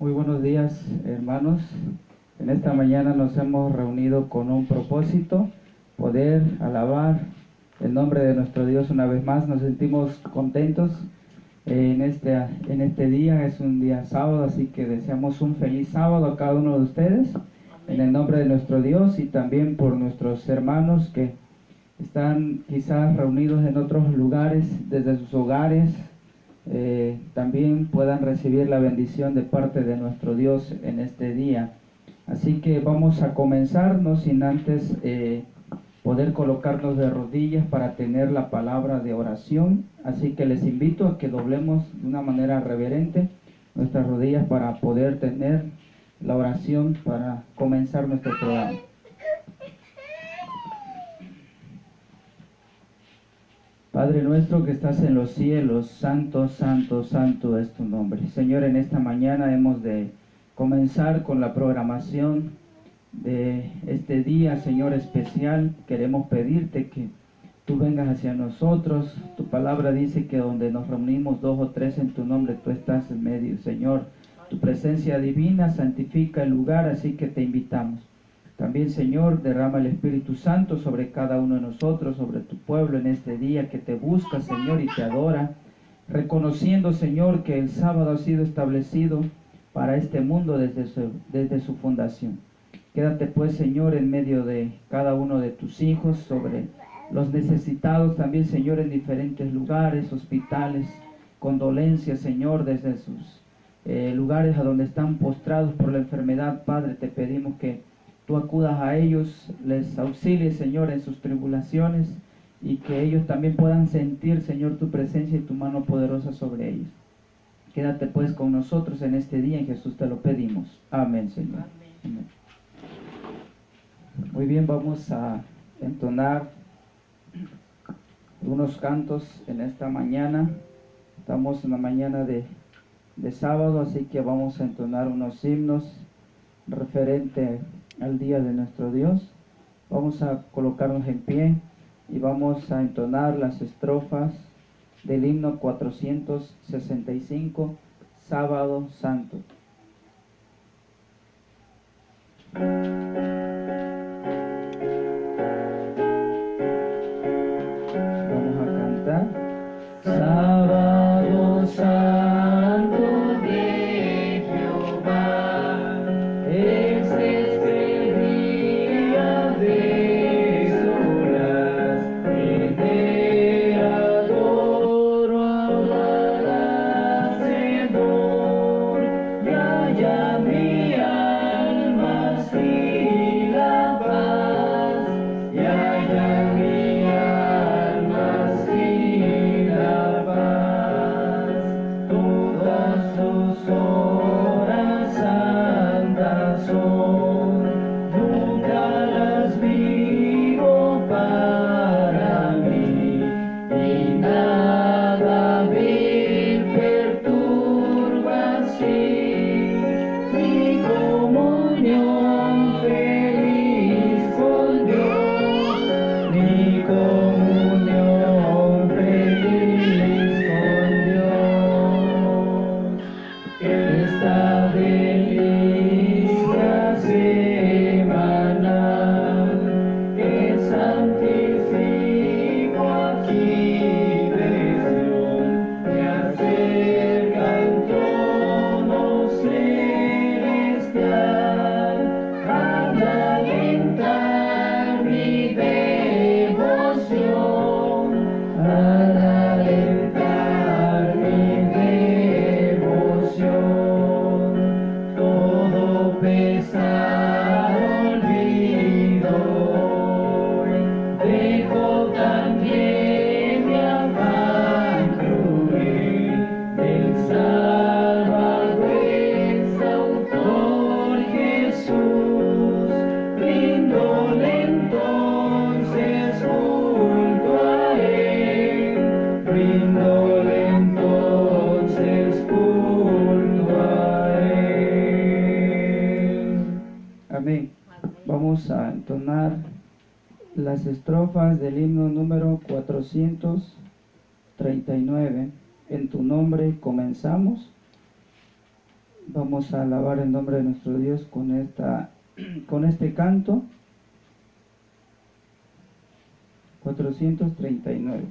Muy buenos días, hermanos. En esta mañana nos hemos reunido con un propósito, poder alabar el nombre de nuestro Dios una vez más. Nos sentimos contentos en este día. Es un día sábado, así que deseamos un feliz sábado a cada uno de ustedes. En el nombre de nuestro Dios y también por nuestros hermanos que están quizás reunidos en otros lugares, desde sus hogares, también puedan recibir la bendición de parte de nuestro Dios en este día. Así que vamos a comenzar, no sin antes poder colocarnos de rodillas para tener la palabra de oración. Así que les invito a que doblemos de una manera reverente nuestras rodillas para poder tener la oración para comenzar nuestro programa. Padre nuestro que estás en los cielos, santo, santo, santo es tu nombre. Señor, en esta mañana hemos de comenzar con la programación de este día, Señor, especial. Queremos pedirte que tú vengas hacia nosotros. Tu palabra dice que donde nos reunimos 2 o 3 en tu nombre, tú estás en medio, Señor. Tu presencia divina santifica el lugar, así que te invitamos. También, Señor, derrama el Espíritu Santo sobre cada uno de nosotros, sobre tu pueblo en este día que te busca, Señor, y te adora, reconociendo, Señor, que el sábado ha sido establecido para este mundo desde su fundación. Quédate, pues, Señor, en medio de cada uno de tus hijos, sobre los necesitados también, Señor, en diferentes lugares, hospitales, condolencias, Señor, desde sus lugares a donde están postrados por la enfermedad. Padre, te pedimos que tú acudas a ellos, les auxilies, Señor, en sus tribulaciones y que ellos también puedan sentir, Señor, tu presencia y tu mano poderosa sobre ellos. Quédate pues con nosotros en este día, en Jesús te lo pedimos. Amén, Señor. Amén. Muy bien, vamos a entonar algunos cantos en esta mañana. Estamos en la mañana de sábado, así que vamos a entonar unos himnos referente al día de nuestro Dios. Vamos a colocarnos en pie y vamos a entonar las estrofas del himno 465, Sábado Santo. Vamos a cantar. Sábado Santo de Jehová, es este día de solas, en él adoro al Hacedor, y haya mi alma así la paz, y haya mi alma así la paz. Todas sus horas santas son, nunca las vivo para mí, y nada me perturba así. Mi comunión feliz con Dios, mi comunión feliz con Dios. Esta delicia semanal que santifico aquí presión, me acerca al trono celestial, al alentar mi devoción, al alentar mi devoción. Todo pesar olvido hoy, dejo también mi afán cruel, del Salvador exautor Jesús, ríndole entonces culto a él, ríndole entonces culto a él. Amén. Vamos a entonar las estrofas del himno número 439. En tu nombre comenzamos. Vamos a alabar el nombre de nuestro Dios con este canto 439.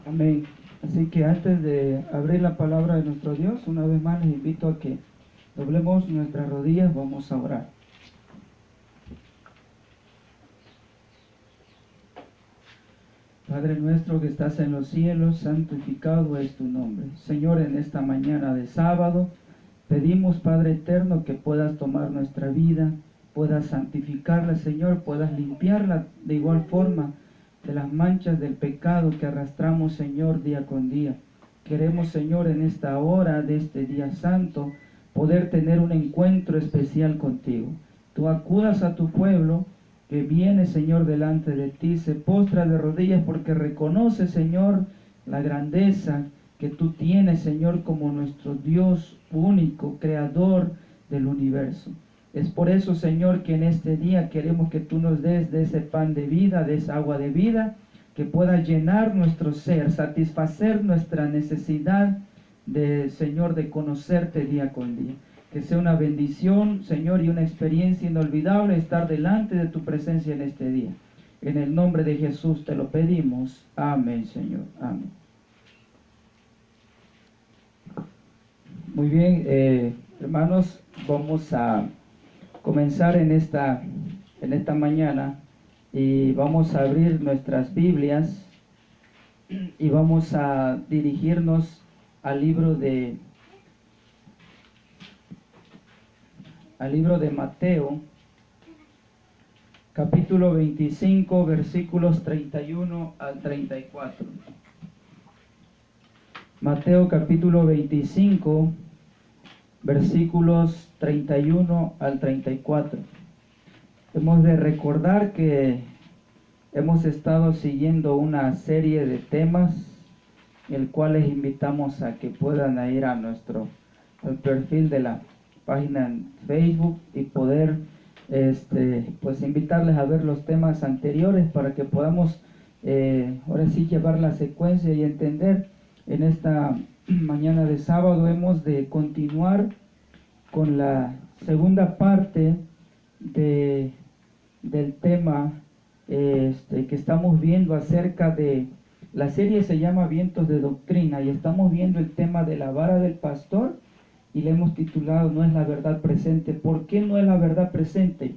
Amén. Así que antes de abrir la palabra de nuestro Dios, una vez más les invito a que doblemos nuestras rodillas, vamos a orar. Padre nuestro que estás en los cielos, santificado es tu nombre. Señor, en esta mañana de sábado, pedimos, Padre eterno, que puedas tomar nuestra vida, puedas santificarla, Señor, puedas limpiarla de igual forma de las manchas del pecado que arrastramos, Señor, día con día. Queremos, Señor, en esta hora de este día santo, poder tener un encuentro especial contigo. Tú acudas a tu pueblo que viene, Señor, delante de ti, se postra de rodillas porque reconoce, Señor, la grandeza que tú tienes, Señor, como nuestro Dios único, creador del universo. Es por eso, Señor, que en este día queremos que tú nos des de ese pan de vida, de esa agua de vida, que pueda llenar nuestro ser, satisfacer nuestra necesidad de, Señor, de conocerte día con día. Que sea una bendición, Señor, y una experiencia inolvidable estar delante de tu presencia en este día. En el nombre de Jesús te lo pedimos. Amén, Señor. Amén. Muy bien, hermanos, vamos a comenzar en esta mañana y vamos a abrir nuestras Biblias y vamos a dirigirnos al libro de Mateo, capítulo 25, versículos 31 al 34. Mateo capítulo 25, versículos 31 al 34. Hemos de recordar que hemos estado siguiendo una serie de temas, el cual les invitamos a que puedan ir a al perfil de la página en Facebook y poder pues invitarles a ver los temas anteriores para que podamos ahora sí llevar la secuencia y entender. En esta mañana de sábado hemos de continuar con la segunda parte del tema que estamos viendo acerca de La serie se llama Vientos de Doctrina y estamos viendo el tema de la vara del pastor y le hemos titulado No es la verdad presente. ¿Por qué no es la verdad presente?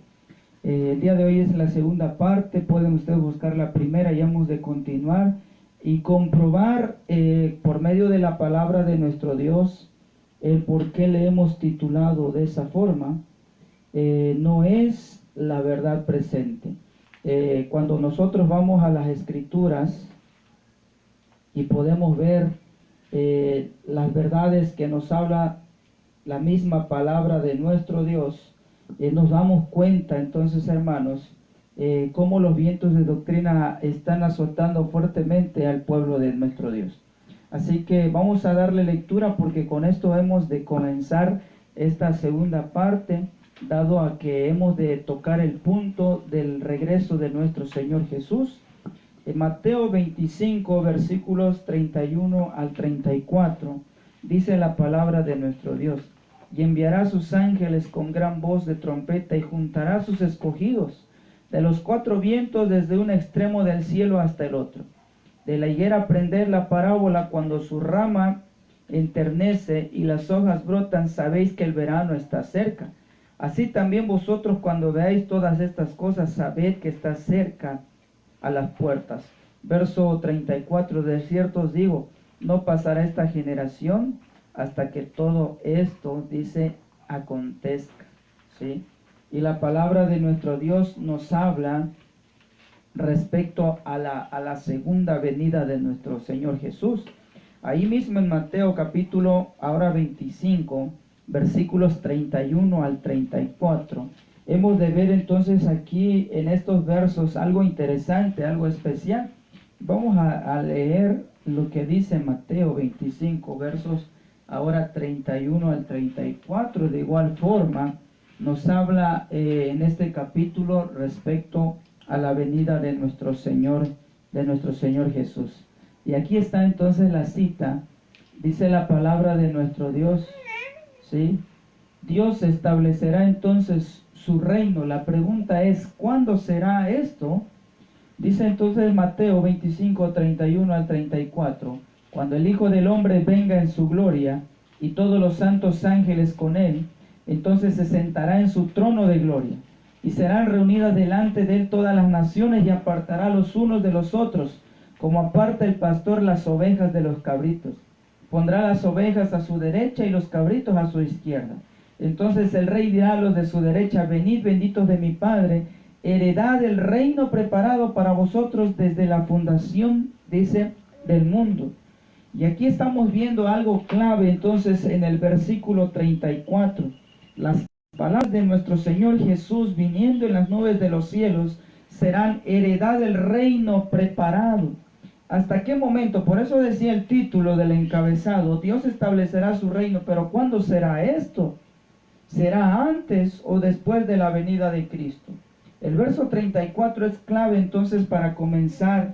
El día de hoy es la segunda parte, pueden ustedes buscar la primera y hemos de continuar y comprobar por medio de la palabra de nuestro Dios el por qué le hemos titulado de esa forma. No es la verdad presente. Cuando nosotros vamos a las Escrituras y podemos ver las verdades que nos habla la misma palabra de nuestro Dios, nos damos cuenta entonces, hermanos, cómo los vientos de doctrina están azotando fuertemente al pueblo de nuestro Dios. Así que vamos a darle lectura porque con esto hemos de comenzar esta segunda parte, dado a que hemos de tocar el punto del regreso de nuestro Señor Jesús. En Mateo 25, versículos 31 al 34, dice la palabra de nuestro Dios: y enviará a sus ángeles con gran voz de trompeta y juntará a sus escogidos de los cuatro vientos desde un extremo del cielo hasta el otro. De la higuera aprended la parábola: cuando su rama enternece y las hojas brotan, sabéis que el verano está cerca. Así también vosotros, cuando veáis todas estas cosas, sabed que está cerca a las puertas. Verso 34, de cierto os digo, no pasará esta generación hasta que todo esto, dice, acontezca. ¿Sí? Y la palabra de nuestro Dios nos habla respecto a la segunda venida de nuestro Señor Jesús. Ahí mismo en Mateo capítulo ahora 25, versículos 31 al 34, hemos de ver entonces aquí en estos versos algo interesante, algo especial. Vamos a leer lo que dice Mateo 25, versos ahora 31 al 34. De igual forma, nos habla en este capítulo respecto a la venida de nuestro Señor Jesús. Y aquí está entonces la cita. Dice la palabra de nuestro Dios, ¿sí? Dios establecerá entonces su reino. La pregunta es, ¿cuándo será esto? Dice entonces Mateo 25, 31 al 34, cuando el Hijo del Hombre venga en su gloria y todos los santos ángeles con él, entonces se sentará en su trono de gloria y serán reunidas delante de él todas las naciones y apartará los unos de los otros, como aparta el pastor las ovejas de los cabritos. Pondrá las ovejas a su derecha y los cabritos a su izquierda. Entonces el rey dirá a los de su derecha: venid, benditos de mi Padre, heredad el reino preparado para vosotros desde la fundación, dice, del mundo. Y aquí estamos viendo algo clave entonces en el versículo 34. Las palabras de nuestro Señor Jesús viniendo en las nubes de los cielos serán heredad del reino preparado. ¿Hasta qué momento? Por eso decía el título del encabezado: Dios establecerá su reino, pero ¿cuándo será esto? ¿Será antes o después de la venida de Cristo? El verso 34 es clave entonces para comenzar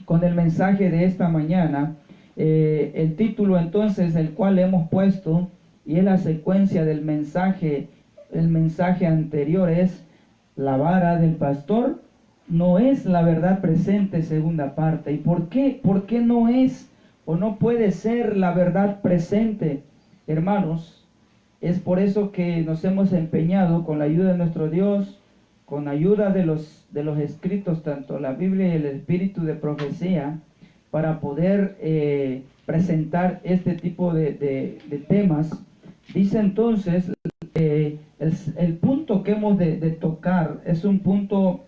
con el mensaje de esta mañana. El título entonces, el cual le hemos puesto, y es la secuencia del mensaje, el mensaje anterior, es la vara del pastor no es la verdad presente, segunda parte. ¿Y por qué? ¿Por qué no es o no puede ser la verdad presente, hermanos? Es por eso que nos hemos empeñado, con la ayuda de nuestro Dios, con ayuda de los escritos, tanto la Biblia y el espíritu de profecía, para poder presentar este tipo de temas. Dice entonces, el punto que hemos de tocar es un punto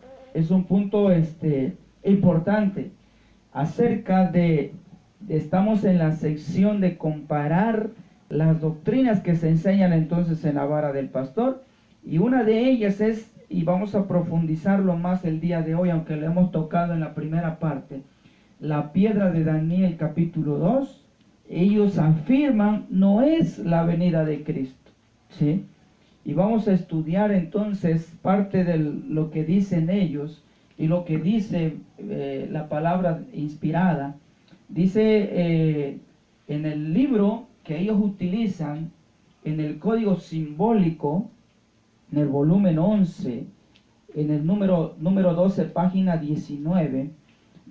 importante acerca de, estamos en la sección de comparar las doctrinas que se enseñan entonces en la vara del pastor, y una de ellas es, y vamos a profundizarlo más el día de hoy, aunque lo hemos tocado en la primera parte, la piedra de Daniel capítulo 2. Ellos afirman no es la venida de Cristo, ¿sí? Y vamos a estudiar entonces parte de lo que dicen ellos y lo que dice la palabra inspirada. Dice en el libro que ellos utilizan, en el código simbólico, en el volumen 11, en el número 12, página 19,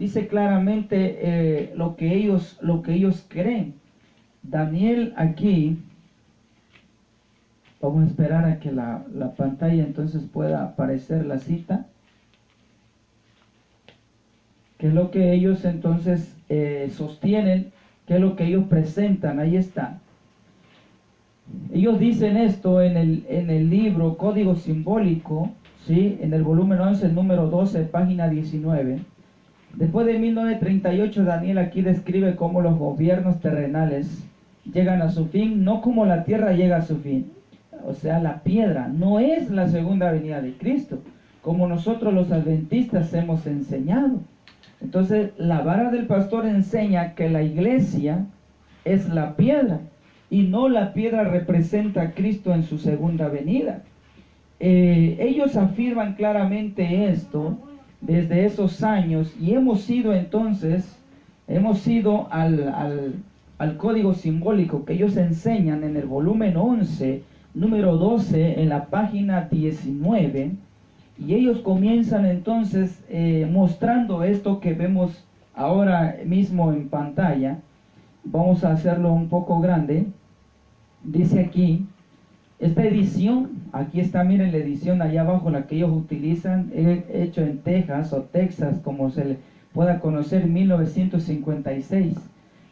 dice claramente lo que ellos creen. Daniel aquí, vamos a esperar a que la pantalla entonces pueda aparecer la cita, que es lo que ellos entonces sostienen, que es lo que ellos presentan. Ahí está. Ellos dicen esto en el libro Código Simbólico, ¿sí? En el volumen 11, el número 12, página 19. Después de 1938, Daniel aquí describe cómo los gobiernos terrenales llegan a su fin, no como la tierra llega a su fin. O sea, la piedra no es la segunda venida de Cristo, como nosotros los adventistas hemos enseñado. Entonces, la vara del pastor enseña que la iglesia es la piedra, y no la piedra representa a Cristo en su segunda venida. Ellos afirman claramente esto desde esos años, y hemos ido al código simbólico que ellos enseñan en el volumen 11, número 12, en la página 19, y ellos comienzan entonces mostrando esto que vemos ahora mismo en pantalla. Vamos a hacerlo un poco grande. Dice aquí, esta edición, aquí está, miren la edición allá abajo, la que ellos utilizan, hecho en Texas o Texas, como se le pueda conocer, 1956.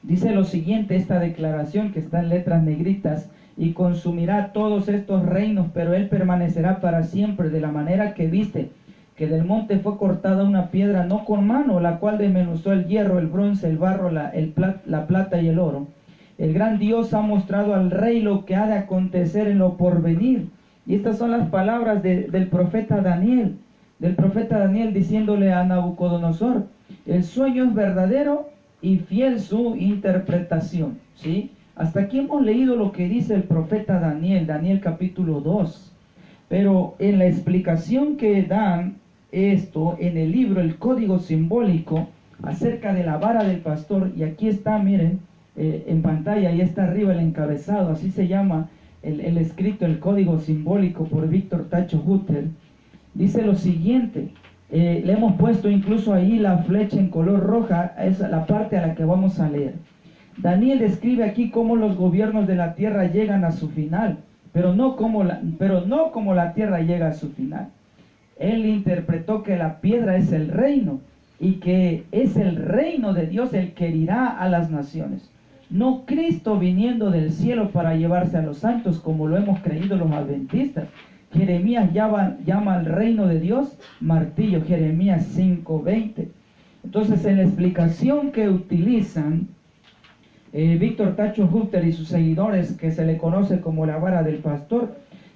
Dice lo siguiente, esta declaración que está en letras negritas: y consumirá todos estos reinos, pero él permanecerá para siempre, de la manera que viste que del monte fue cortada una piedra, no con mano, la cual desmenuzó el hierro, el bronce, el barro, la plata y el oro. El gran Dios ha mostrado al rey lo que ha de acontecer en lo porvenir. Y estas son las palabras del profeta Daniel, diciéndole a Nabucodonosor: el sueño es verdadero y fiel su interpretación. ¿Sí? Hasta aquí hemos leído lo que dice el profeta Daniel, Daniel capítulo 2. Pero en la explicación que dan esto en el libro, el código simbólico, acerca de la vara del pastor, y aquí está, miren, en pantalla, ahí está arriba el encabezado, así se llama el escrito, el código simbólico, por Víctor Tacho Hutter. Dice lo siguiente, le hemos puesto incluso ahí la flecha en color roja, es la parte a la que vamos a leer. Daniel describe aquí cómo los gobiernos de la tierra llegan a su final, pero no como la tierra llega a su final. Él interpretó que la piedra es el reino, y que es el reino de Dios el que herirá a las naciones. No Cristo viniendo del cielo para llevarse a los santos, como lo hemos creído los adventistas. Jeremías llama al reino de Dios martillo, Jeremías 5:20. Entonces, en la explicación que utilizan Víctor Tacho Hutter y sus seguidores, que se le conoce como la vara del pastor,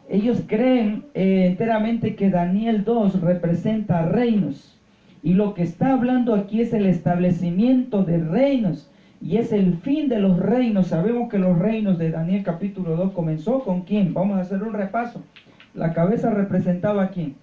ellos creen enteramente que Daniel 2 representa reinos, y lo que está hablando aquí es el establecimiento de reinos, y es el fin de los reinos. Sabemos que los reinos de Daniel capítulo 2 comenzó con ¿quién? Vamos a hacer un repaso. La cabeza representaba ¿a quién?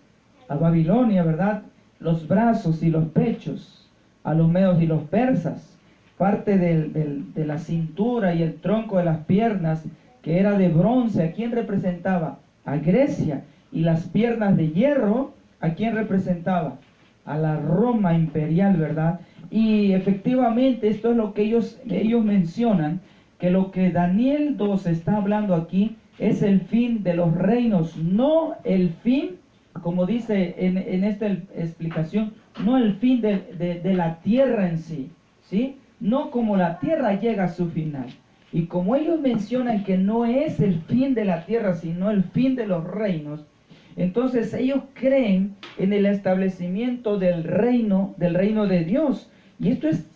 A Babilonia, ¿verdad? Los brazos y los pechos a los medos y los persas. Parte de la cintura y el tronco de las piernas, que era de bronce, ¿a quién representaba? A Grecia. Y las piernas de hierro, ¿a quién representaba? A la Roma imperial, ¿verdad? Y efectivamente esto es lo que ellos mencionan, que lo que Daniel 2 está hablando aquí es el fin de los reinos, no el fin, como dice en esta explicación, no el fin de la tierra en sí, ¿sí? No como la tierra llega a su final. Y como ellos mencionan que no es el fin de la tierra, sino el fin de los reinos, entonces ellos creen en el establecimiento del reino de Dios. Y esto es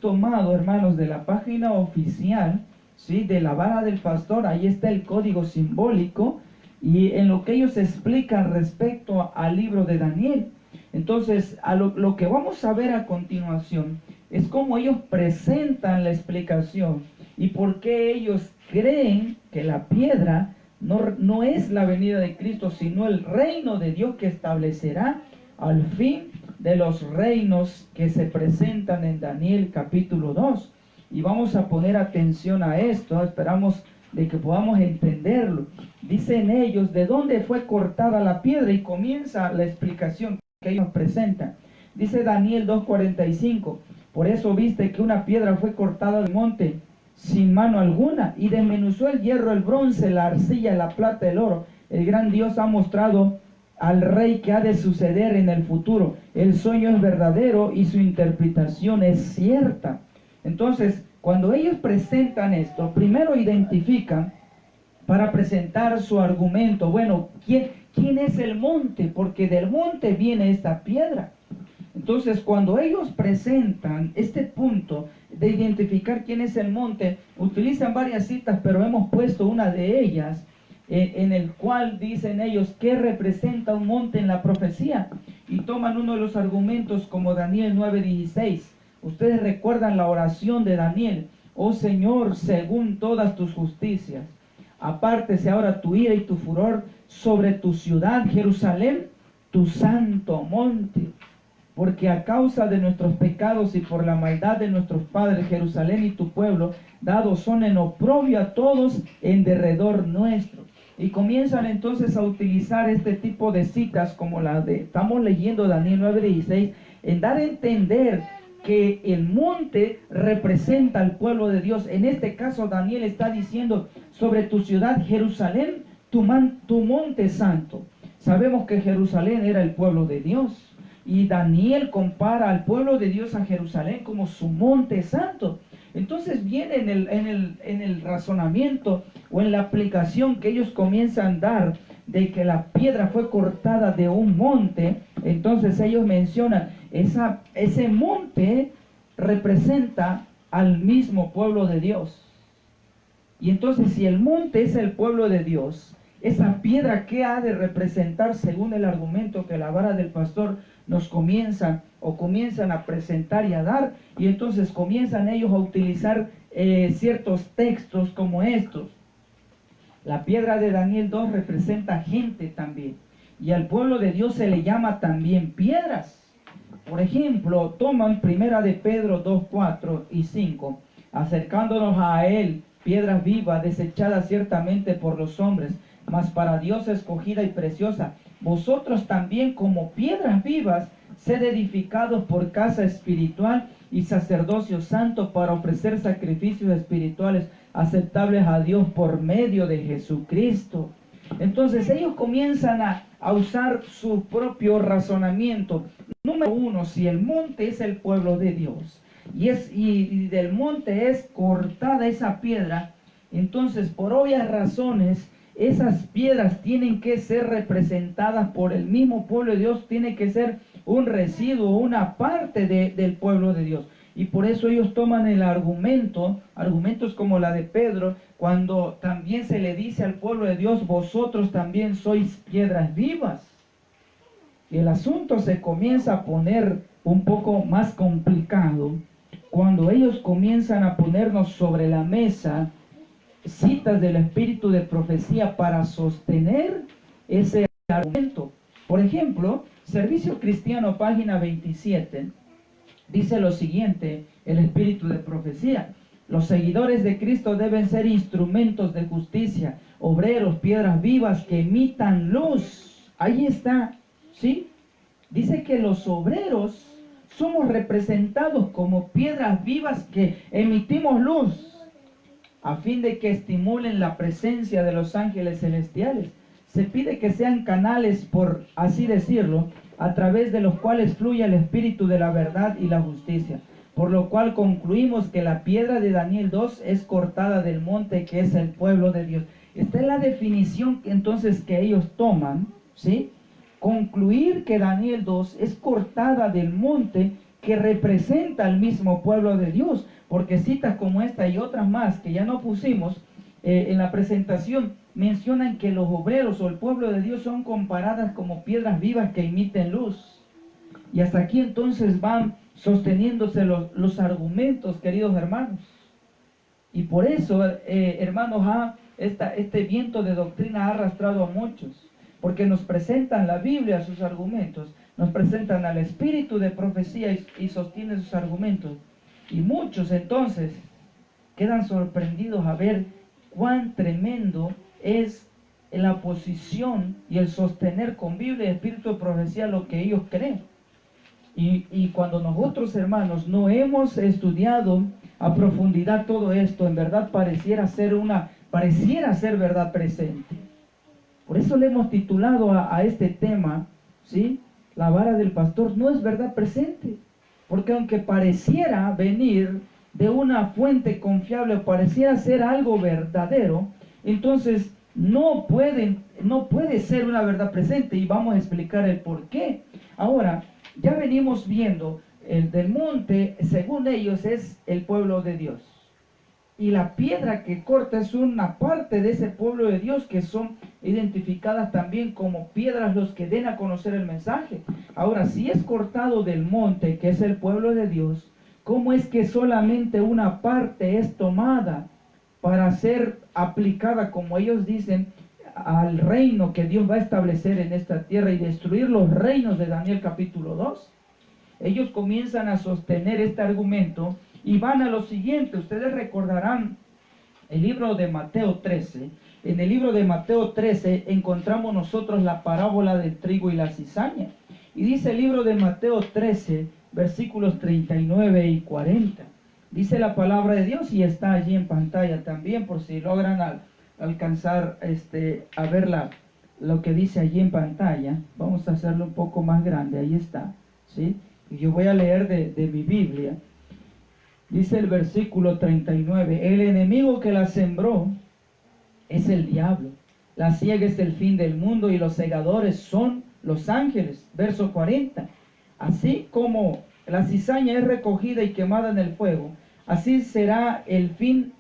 tomado, hermanos, de la página oficial, ¿sí?, de la vara del pastor. Ahí está el código simbólico, y en lo que ellos explican respecto al libro de Daniel. Entonces, lo que vamos a ver a continuación es cómo ellos presentan la explicación y por qué ellos creen que la piedra no es la venida de Cristo, sino el reino de Dios que establecerá al fin de los reinos que se presentan en Daniel capítulo 2. Y vamos a poner atención a esto, esperamos de que podamos entenderlo. Dicen ellos, ¿de dónde fue cortada la piedra? Y comienza la explicación que ellos presentan. Dice Daniel 2:45, por eso viste que una piedra fue cortada del monte sin mano alguna, y desmenuzó el hierro, el bronce, la arcilla, la plata, el oro. El gran Dios ha mostrado al rey que ha de suceder en el futuro. El sueño es verdadero y su interpretación es cierta. Entonces, cuando ellos presentan esto, primero identifican para presentar su argumento. Bueno, ¿quién es el monte? Porque del monte viene esta piedra. Entonces, cuando ellos presentan este punto de identificar quién es el monte, utilizan varias citas, pero hemos puesto una de ellas, en el cual dicen ellos qué representa un monte en la profecía, y toman uno de los argumentos como Daniel 9:16. Ustedes recuerdan la oración de Daniel: oh Señor, según todas tus justicias, apártese ahora tu ira y tu furor sobre tu ciudad, Jerusalén, tu santo monte. Porque a causa de nuestros pecados y por la maldad de nuestros padres, Jerusalén y tu pueblo, dados son en oprobio a todos en derredor nuestro. Y comienzan entonces a utilizar este tipo de citas como la de, estamos leyendo Daniel 9:16, en dar a entender que el monte representa al pueblo de Dios. En este caso Daniel está diciendo sobre tu ciudad Jerusalén, tu monte santo. Sabemos que Jerusalén era el pueblo de Dios. Y Daniel compara al pueblo de Dios a Jerusalén como su monte santo. Entonces viene en el razonamiento o en la aplicación que ellos comienzan a dar de que la piedra fue cortada de un monte. Entonces ellos mencionan, ese monte representa al mismo pueblo de Dios. Y entonces si el monte es el pueblo de Dios, esa piedra, ¿qué ha de representar según el argumento que la vara del pastor nos comienzan a presentar y a dar? Y entonces comienzan ellos a utilizar ciertos textos como estos. La piedra de Daniel 2 representa gente también, y al pueblo de Dios se le llama también piedras. Por ejemplo, toman primera de Pedro 2, 4 y 5, acercándonos a él, piedras vivas, desechadas ciertamente por los hombres, mas para Dios escogida y preciosa. Vosotros también, como piedras vivas, sed edificados por casa espiritual y sacerdocio santo, para ofrecer sacrificios espirituales aceptables a Dios por medio de Jesucristo. Entonces ellos comienzan a usar su propio razonamiento. Número uno, si el monte es el pueblo de Dios y del monte es cortada esa piedra, entonces por obvias razones esas piedras tienen que ser representadas por el mismo pueblo de Dios, tiene que ser un residuo, una parte del pueblo de Dios. Y por eso ellos toman el argumentos como la de Pedro, cuando también se le dice al pueblo de Dios, vosotros también sois piedras vivas. Y el asunto se comienza a poner un poco más complicado cuando ellos comienzan a ponernos sobre la mesa citas del espíritu de profecía para sostener ese argumento. Por ejemplo, Servicio Cristiano, página 27, dice lo siguiente, el espíritu de profecía: los seguidores de Cristo deben ser instrumentos de justicia, obreros, piedras vivas que emitan luz. Ahí está, ¿sí? Dice que los obreros somos representados como piedras vivas que emitimos luz, a fin de que estimulen la presencia de los ángeles celestiales. Se pide que sean canales, por así decirlo, a través de los cuales fluye el espíritu de la verdad y la justicia. Por lo cual concluimos que la piedra de Daniel 2 es cortada del monte, que es el pueblo de Dios. Esta es la definición entonces que ellos toman, ¿sí? Concluir que Daniel 2 es cortada del monte que representa al mismo pueblo de Dios, porque citas como esta y otras más que ya no pusimos en la presentación mencionan que los obreros o el pueblo de Dios son comparadas como piedras vivas que emiten luz. Y hasta aquí entonces van sosteniéndose los argumentos, queridos hermanos. Y por eso, hermanos, este viento de doctrina ha arrastrado a muchos, porque nos presentan la Biblia, sus argumentos, nos presentan al espíritu de profecía y sostienen sus argumentos. Y muchos entonces quedan sorprendidos a ver cuán tremendo es la posición y el sostener con Biblia y espíritu de profecía lo que ellos creen. Y cuando nosotros, hermanos, no hemos estudiado a profundidad todo esto, en verdad pareciera ser verdad presente. Por eso le hemos titulado a este tema, ¿sí? La vara del pastor no es verdad presente. Porque aunque pareciera venir de una fuente confiable, pareciera ser algo verdadero, entonces no puede ser una verdad presente, y vamos a explicar el por qué. Ahora, ya venimos viendo, el del monte, según ellos, es el pueblo de Dios. Y la piedra que corta es una parte de ese pueblo de Dios, que son identificadas también como piedras los que den a conocer el mensaje. Ahora, si es cortado del monte, que es el pueblo de Dios, ¿cómo es que solamente una parte es tomada para ser aplicada, como ellos dicen, al reino que Dios va a establecer en esta tierra y destruir los reinos de Daniel capítulo 2? Ellos comienzan a sostener este argumento y van a lo siguiente. Ustedes recordarán el libro de Mateo 13. En el libro de Mateo 13 encontramos nosotros la parábola del trigo y la cizaña. Y dice el libro de Mateo 13, versículos 39 y 40. Dice la palabra de Dios, y está allí en pantalla también, por si logran alcanzar a ver lo que dice allí en pantalla. Vamos a hacerlo un poco más grande, ahí está, ¿sí? Y yo voy a leer de mi Biblia. Dice el versículo 39, el enemigo que la sembró es el diablo. La siega es el fin del mundo y los segadores son los ángeles. Verso 40, así como la cizaña es recogida y quemada en el fuego, así será el fin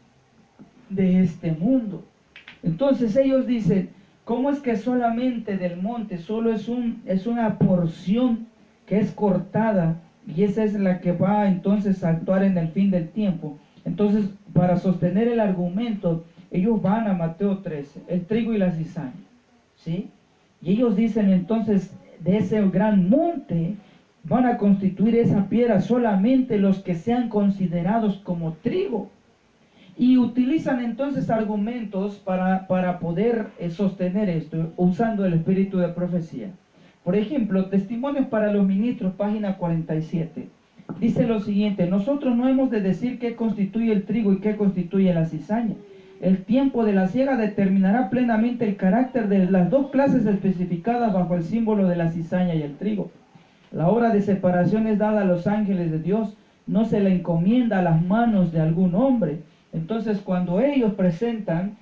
de este mundo. Entonces ellos dicen, ¿cómo es que solamente del monte solo es una porción que es cortada, y esa es la que va entonces a actuar en el fin del tiempo? Entonces, para sostener el argumento, ellos van a Mateo 13, el trigo y la cizaña, ¿sí? Y ellos dicen entonces, de ese gran monte van a constituir esa piedra solamente los que sean considerados como trigo. Y utilizan entonces argumentos para poder sostener esto, usando el espíritu de profecía. Por ejemplo, Testimonios para los Ministros, página 47. Dice lo siguiente: nosotros no hemos de decir qué constituye el trigo y qué constituye la cizaña. El tiempo de la siega determinará plenamente el carácter de las dos clases especificadas bajo el símbolo de la cizaña y el trigo. La obra de separación es dada a los ángeles de Dios, no se le encomienda a las manos de algún hombre. Entonces, cuando ellos presentan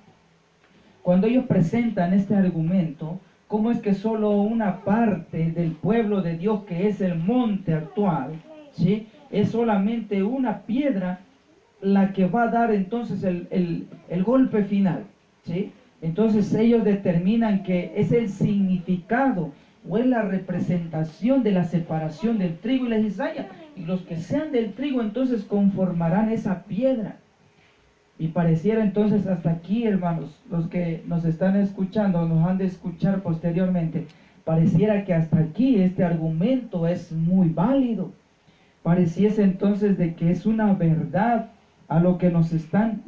este argumento, ¿cómo es que solo una parte del pueblo de Dios, que es el monte actual, ¿sí?, es solamente una piedra la que va a dar entonces el golpe final, ¿sí? Entonces ellos determinan que es el significado o es la representación de la separación del trigo y la cizaña, y los que sean del trigo entonces conformarán esa piedra. Y pareciera entonces hasta aquí, hermanos, los que nos están escuchando, nos han de escuchar posteriormente, pareciera que hasta aquí este argumento es muy válido. Pareciese entonces de que es una verdad a lo que nos están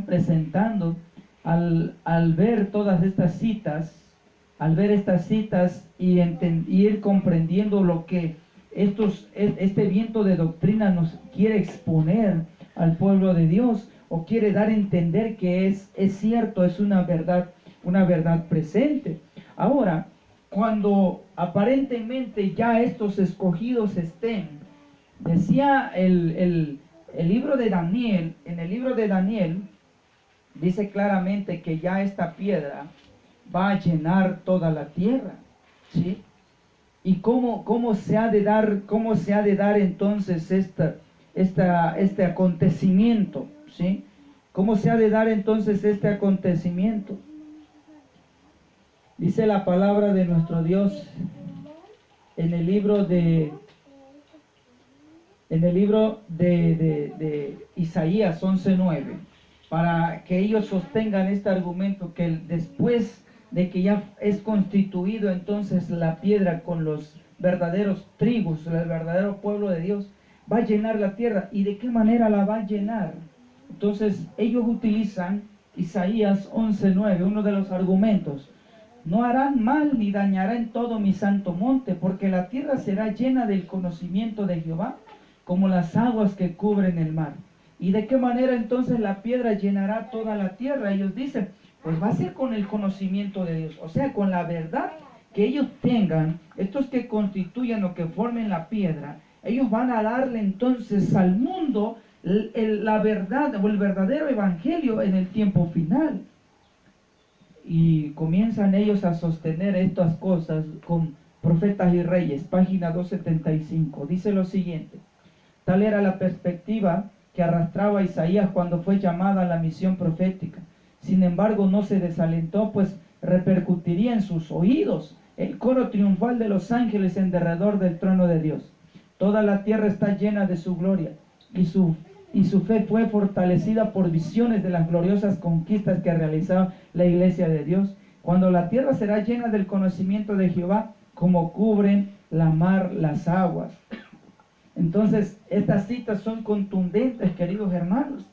presentando al ver todas estas citas, y ir comprendiendo lo que este viento de doctrina nos quiere exponer al pueblo de Dios, o quiere dar a entender que es cierto, es una verdad presente. Ahora, cuando aparentemente ya estos escogidos estén, decía el libro de Daniel, en el libro de Daniel, dice claramente que ya esta piedra va a llenar toda la tierra, ¿sí? Y cómo se ha de dar entonces este acontecimiento, ¿sí? ¿Cómo se ha de dar entonces este acontecimiento? Dice la palabra de nuestro Dios en el libro de Isaías 11:9, para que ellos sostengan este argumento, que después de que ya es constituido entonces la piedra con los verdaderos trigos, el verdadero pueblo de Dios, va a llenar la tierra. ¿Y de qué manera la va a llenar? Entonces ellos utilizan Isaías 11:9, uno de los argumentos. No harán mal ni dañará en todo mi santo monte, porque la tierra será llena del conocimiento de Jehová, como las aguas que cubren el mar. ¿Y de qué manera entonces la piedra llenará toda la tierra? Ellos dicen, pues va a ser con el conocimiento de Dios, o sea, con la verdad que ellos tengan, estos que constituyan o que formen la piedra, ellos van a darle entonces al mundo la verdad o el verdadero evangelio en el tiempo final. Y comienzan ellos a sostener estas cosas con Profetas y Reyes, página 275. Dice lo siguiente: tal era la perspectiva que arrastraba Isaías cuando fue llamada a la misión profética. Sin embargo, no se desalentó, pues repercutiría en sus oídos el coro triunfal de los ángeles en derredor del trono de Dios. Toda la tierra está llena de su gloria, y su fe fue fortalecida por visiones de las gloriosas conquistas que realizaba la iglesia de Dios. Cuando la tierra será llena del conocimiento de Jehová, como cubren la mar las aguas. Entonces, estas citas son contundentes, queridos hermanos,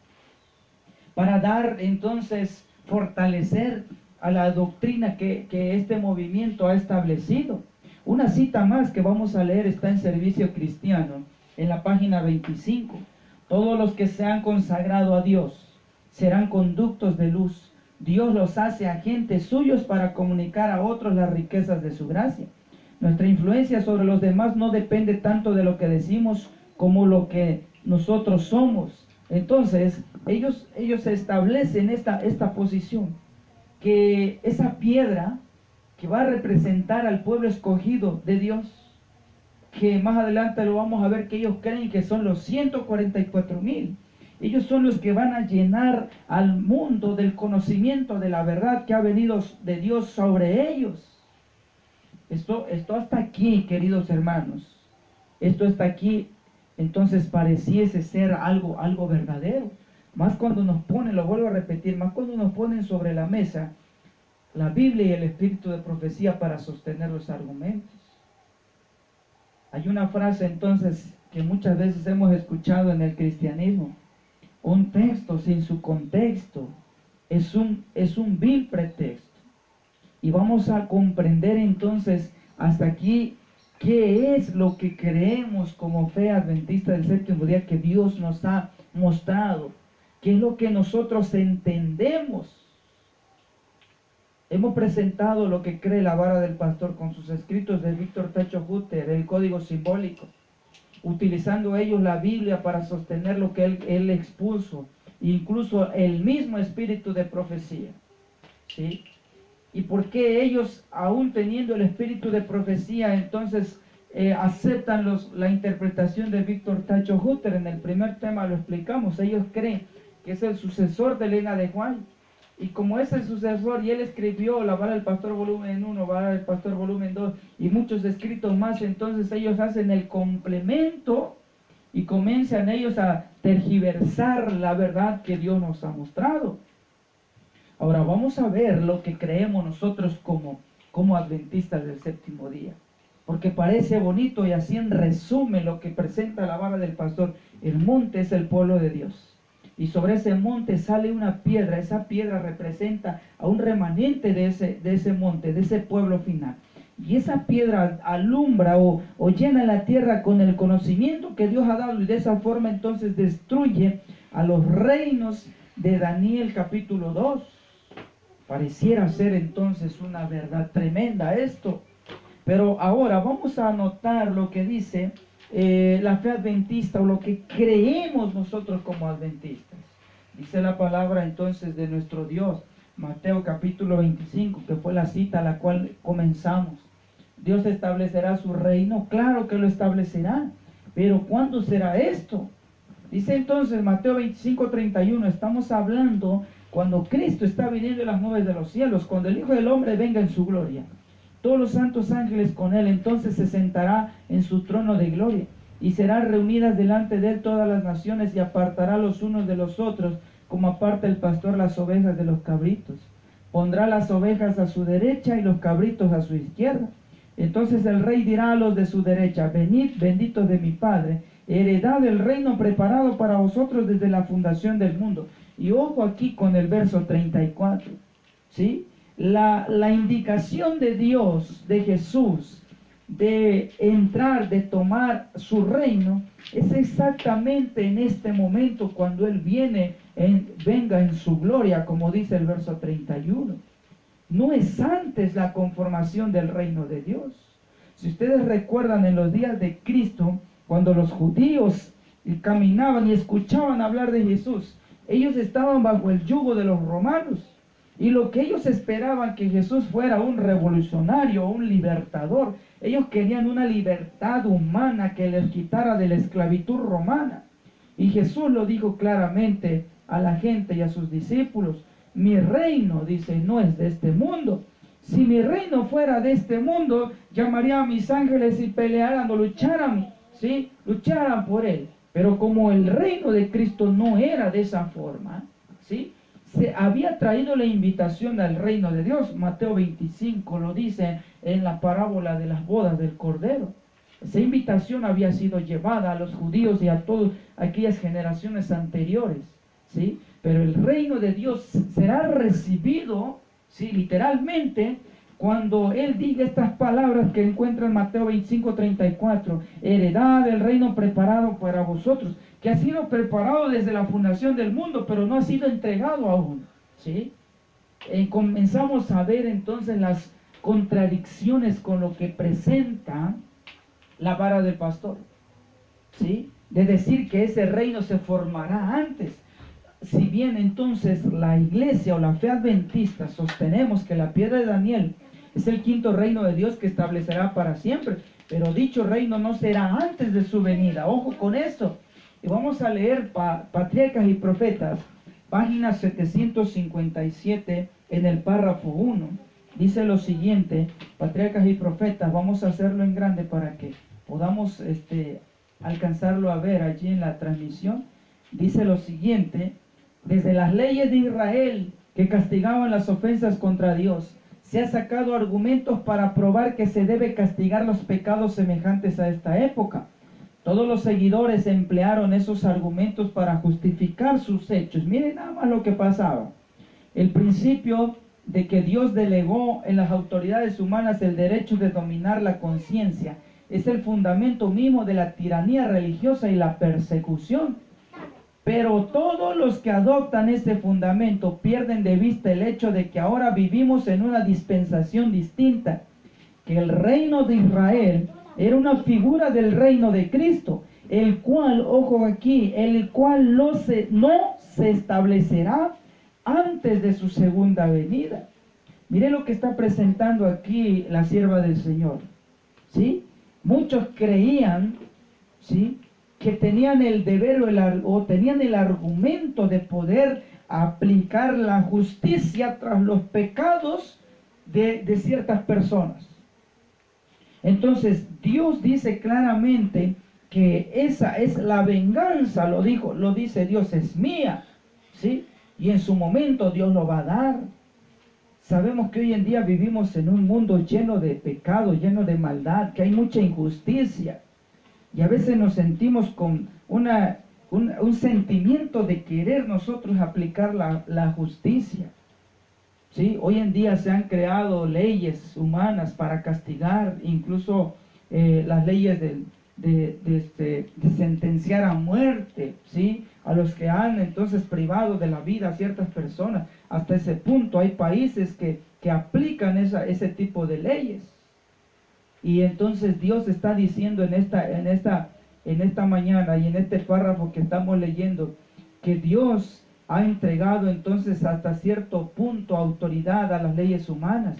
para dar entonces, fortalecer a la doctrina que este movimiento ha establecido. Una cita más que vamos a leer está en Servicio Cristiano, en la página 25. Todos los que se han consagrado a Dios serán conductos de luz. Dios los hace agentes suyos para comunicar a otros las riquezas de su gracia. Nuestra influencia sobre los demás no depende tanto de lo que decimos como lo que nosotros somos. Entonces, ellos establecen esta posición, que esa piedra que va a representar al pueblo escogido de Dios, que más adelante lo vamos a ver que ellos creen que son los 144,000. Ellos son los que van a llenar al mundo del conocimiento de la verdad que ha venido de Dios sobre ellos. Esto hasta aquí, queridos hermanos. Esto hasta aquí, entonces pareciese ser algo verdadero. Más cuando nos ponen, lo vuelvo a repetir, más cuando nos ponen sobre la mesa la Biblia y el espíritu de profecía para sostener los argumentos. Hay una frase entonces que muchas veces hemos escuchado en el cristianismo: un texto sin su contexto es un vil pretexto. Y vamos a comprender entonces hasta aquí qué es lo que creemos como fe adventista del séptimo día que Dios nos ha mostrado, qué es lo que nosotros entendemos. Hemos presentado lo que cree la vara del pastor con sus escritos de Víctor Tacho Hutter, el código simbólico, utilizando ellos la Biblia para sostener lo que él expuso, incluso el mismo espíritu de profecía, ¿sí? ¿Y por qué ellos, aún teniendo el espíritu de profecía, entonces aceptan la interpretación de Víctor Tacho Hutter? En el primer tema lo explicamos. Ellos creen que es el sucesor de Elena de White. Y como es el sucesor, y él escribió la vara del pastor volumen 1, vara del pastor volumen 2, y muchos escritos más, entonces ellos hacen el complemento y comienzan ellos a tergiversar la verdad que Dios nos ha mostrado. Ahora vamos a ver lo que creemos nosotros como adventistas del séptimo día, porque parece bonito, y así en resumen lo que presenta la vara del pastor: el monte es el pueblo de Dios, y sobre ese monte sale una piedra. Esa piedra representa a un remanente de ese monte, de ese pueblo final, y esa piedra alumbra o llena la tierra con el conocimiento que Dios ha dado, y de esa forma entonces destruye a los reinos de Daniel capítulo 2. Pareciera ser entonces una verdad tremenda esto. Pero ahora vamos a anotar lo que dice la fe adventista, o lo que creemos nosotros como adventistas. Dice la palabra entonces de nuestro Dios, Mateo capítulo 25, que fue la cita a la cual comenzamos. Dios establecerá su reino, claro que lo establecerá, pero ¿cuándo será esto? Dice entonces Mateo 25, 31, estamos hablando cuando Cristo está viniendo en las nubes de los cielos, cuando el Hijo del Hombre venga en su gloria, todos los santos ángeles con él. Entonces se sentará en su trono de gloria, y serán reunidas delante de él todas las naciones, y apartará los unos de los otros, como aparta el pastor las ovejas de los cabritos. Pondrá las ovejas a su derecha y los cabritos a su izquierda. Entonces el rey dirá a los de su derecha: venid, benditos de mi Padre, heredad el reino preparado para vosotros desde la fundación del mundo. Y ojo aquí con el verso 34, ¿sí? la indicación de Dios, de Jesús, de entrar, de tomar su reino, es exactamente en este momento cuando Él venga en su gloria, como dice el verso 31. No es antes la conformación del reino de Dios. Si ustedes recuerdan en los días de Cristo, cuando los judíos caminaban y escuchaban hablar de Jesús, ellos estaban bajo el yugo de los romanos. Y lo que ellos esperaban que Jesús fuera un revolucionario, un libertador. Ellos querían una libertad humana que les quitara de la esclavitud romana. Y Jesús lo dijo claramente a la gente y a sus discípulos. Mi reino, dice, no es de este mundo. Si mi reino fuera de este mundo, llamaría a mis ángeles y pelearan o lucharan, ¿sí? Lucharan por él. Pero como el reino de Cristo no era de esa forma, ¿sí? Se había traído la invitación al reino de Dios. Mateo 25 lo dice en la parábola de las bodas del Cordero. Esa invitación había sido llevada a los judíos y a todas aquellas generaciones anteriores, ¿sí? Pero el reino de Dios será recibido, ¿sí? Literalmente, cuando Él diga estas palabras que encuentra en Mateo 25:34, heredad del reino preparado para vosotros, que ha sido preparado desde la fundación del mundo, pero no ha sido entregado aún, ¿sí? Comenzamos a ver entonces las contradicciones con lo que presenta la vara del pastor, ¿sí? De decir que ese reino se formará antes. Si bien entonces la iglesia o la fe adventista sostenemos que la piedra de Daniel es el quinto reino de Dios que establecerá para siempre, pero dicho reino no será antes de su venida. Ojo con esto. Y vamos a leer Patriarcas y Profetas, página 757 en el párrafo 1. Dice lo siguiente, Patriarcas y Profetas, vamos a hacerlo en grande para que podamos alcanzarlo a ver allí en la transmisión. Dice lo siguiente: desde las leyes de Israel que castigaban las ofensas contra Dios, se ha sacado argumentos para probar que se debe castigar los pecados semejantes a esta época. Todos los seguidores emplearon esos argumentos para justificar sus hechos. Miren nada más lo que pasaba. El principio de que Dios delegó en las autoridades humanas el derecho de dominar la conciencia es el fundamento mismo de la tiranía religiosa y la persecución. Pero todos los que adoptan este fundamento pierden de vista el hecho de que ahora vivimos en una dispensación distinta, que el reino de Israel era una figura del reino de Cristo, el cual, ojo aquí, el cual no se establecerá antes de su segunda venida. Mire lo que está presentando aquí la sierva del Señor, ¿sí? Muchos creían, ¿sí?, que tenían el deber o tenían el argumento de poder aplicar la justicia tras los pecados de ciertas personas. Entonces Dios dice claramente que esa es la venganza, lo dice Dios, es mía, ¿sí? Y en su momento Dios lo va a dar. Sabemos que hoy en día vivimos en un mundo lleno de pecado, lleno de maldad, que hay mucha injusticia. Y a veces nos sentimos con un sentimiento de querer nosotros aplicar la justicia, ¿sí? Hoy en día se han creado leyes humanas para castigar, incluso las leyes de sentenciar a muerte, ¿sí?, a los que han entonces privado de la vida a ciertas personas. Hasta ese punto hay países que aplican ese tipo de leyes. Y entonces Dios está diciendo en esta mañana y en este párrafo que estamos leyendo, que Dios ha entregado entonces hasta cierto punto autoridad a las leyes humanas,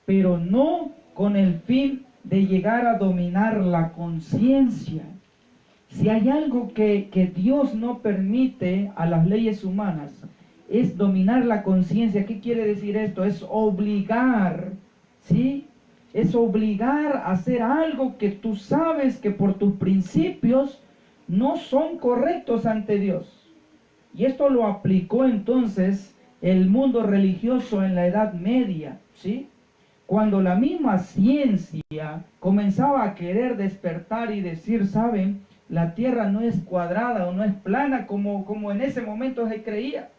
pero no con el fin de llegar a dominar la conciencia. Si hay algo que Dios no permite a las leyes humanas, es dominar la conciencia. ¿Qué quiere decir esto? Es obligar, ¿sí? Es obligar a hacer algo que tú sabes que por tus principios no son correctos ante Dios. Y esto lo aplicó entonces el mundo religioso en la Edad Media, ¿sí? Cuando la misma ciencia comenzaba a querer despertar y decir, ¿saben? La tierra no es cuadrada o no es plana como en ese momento se creía.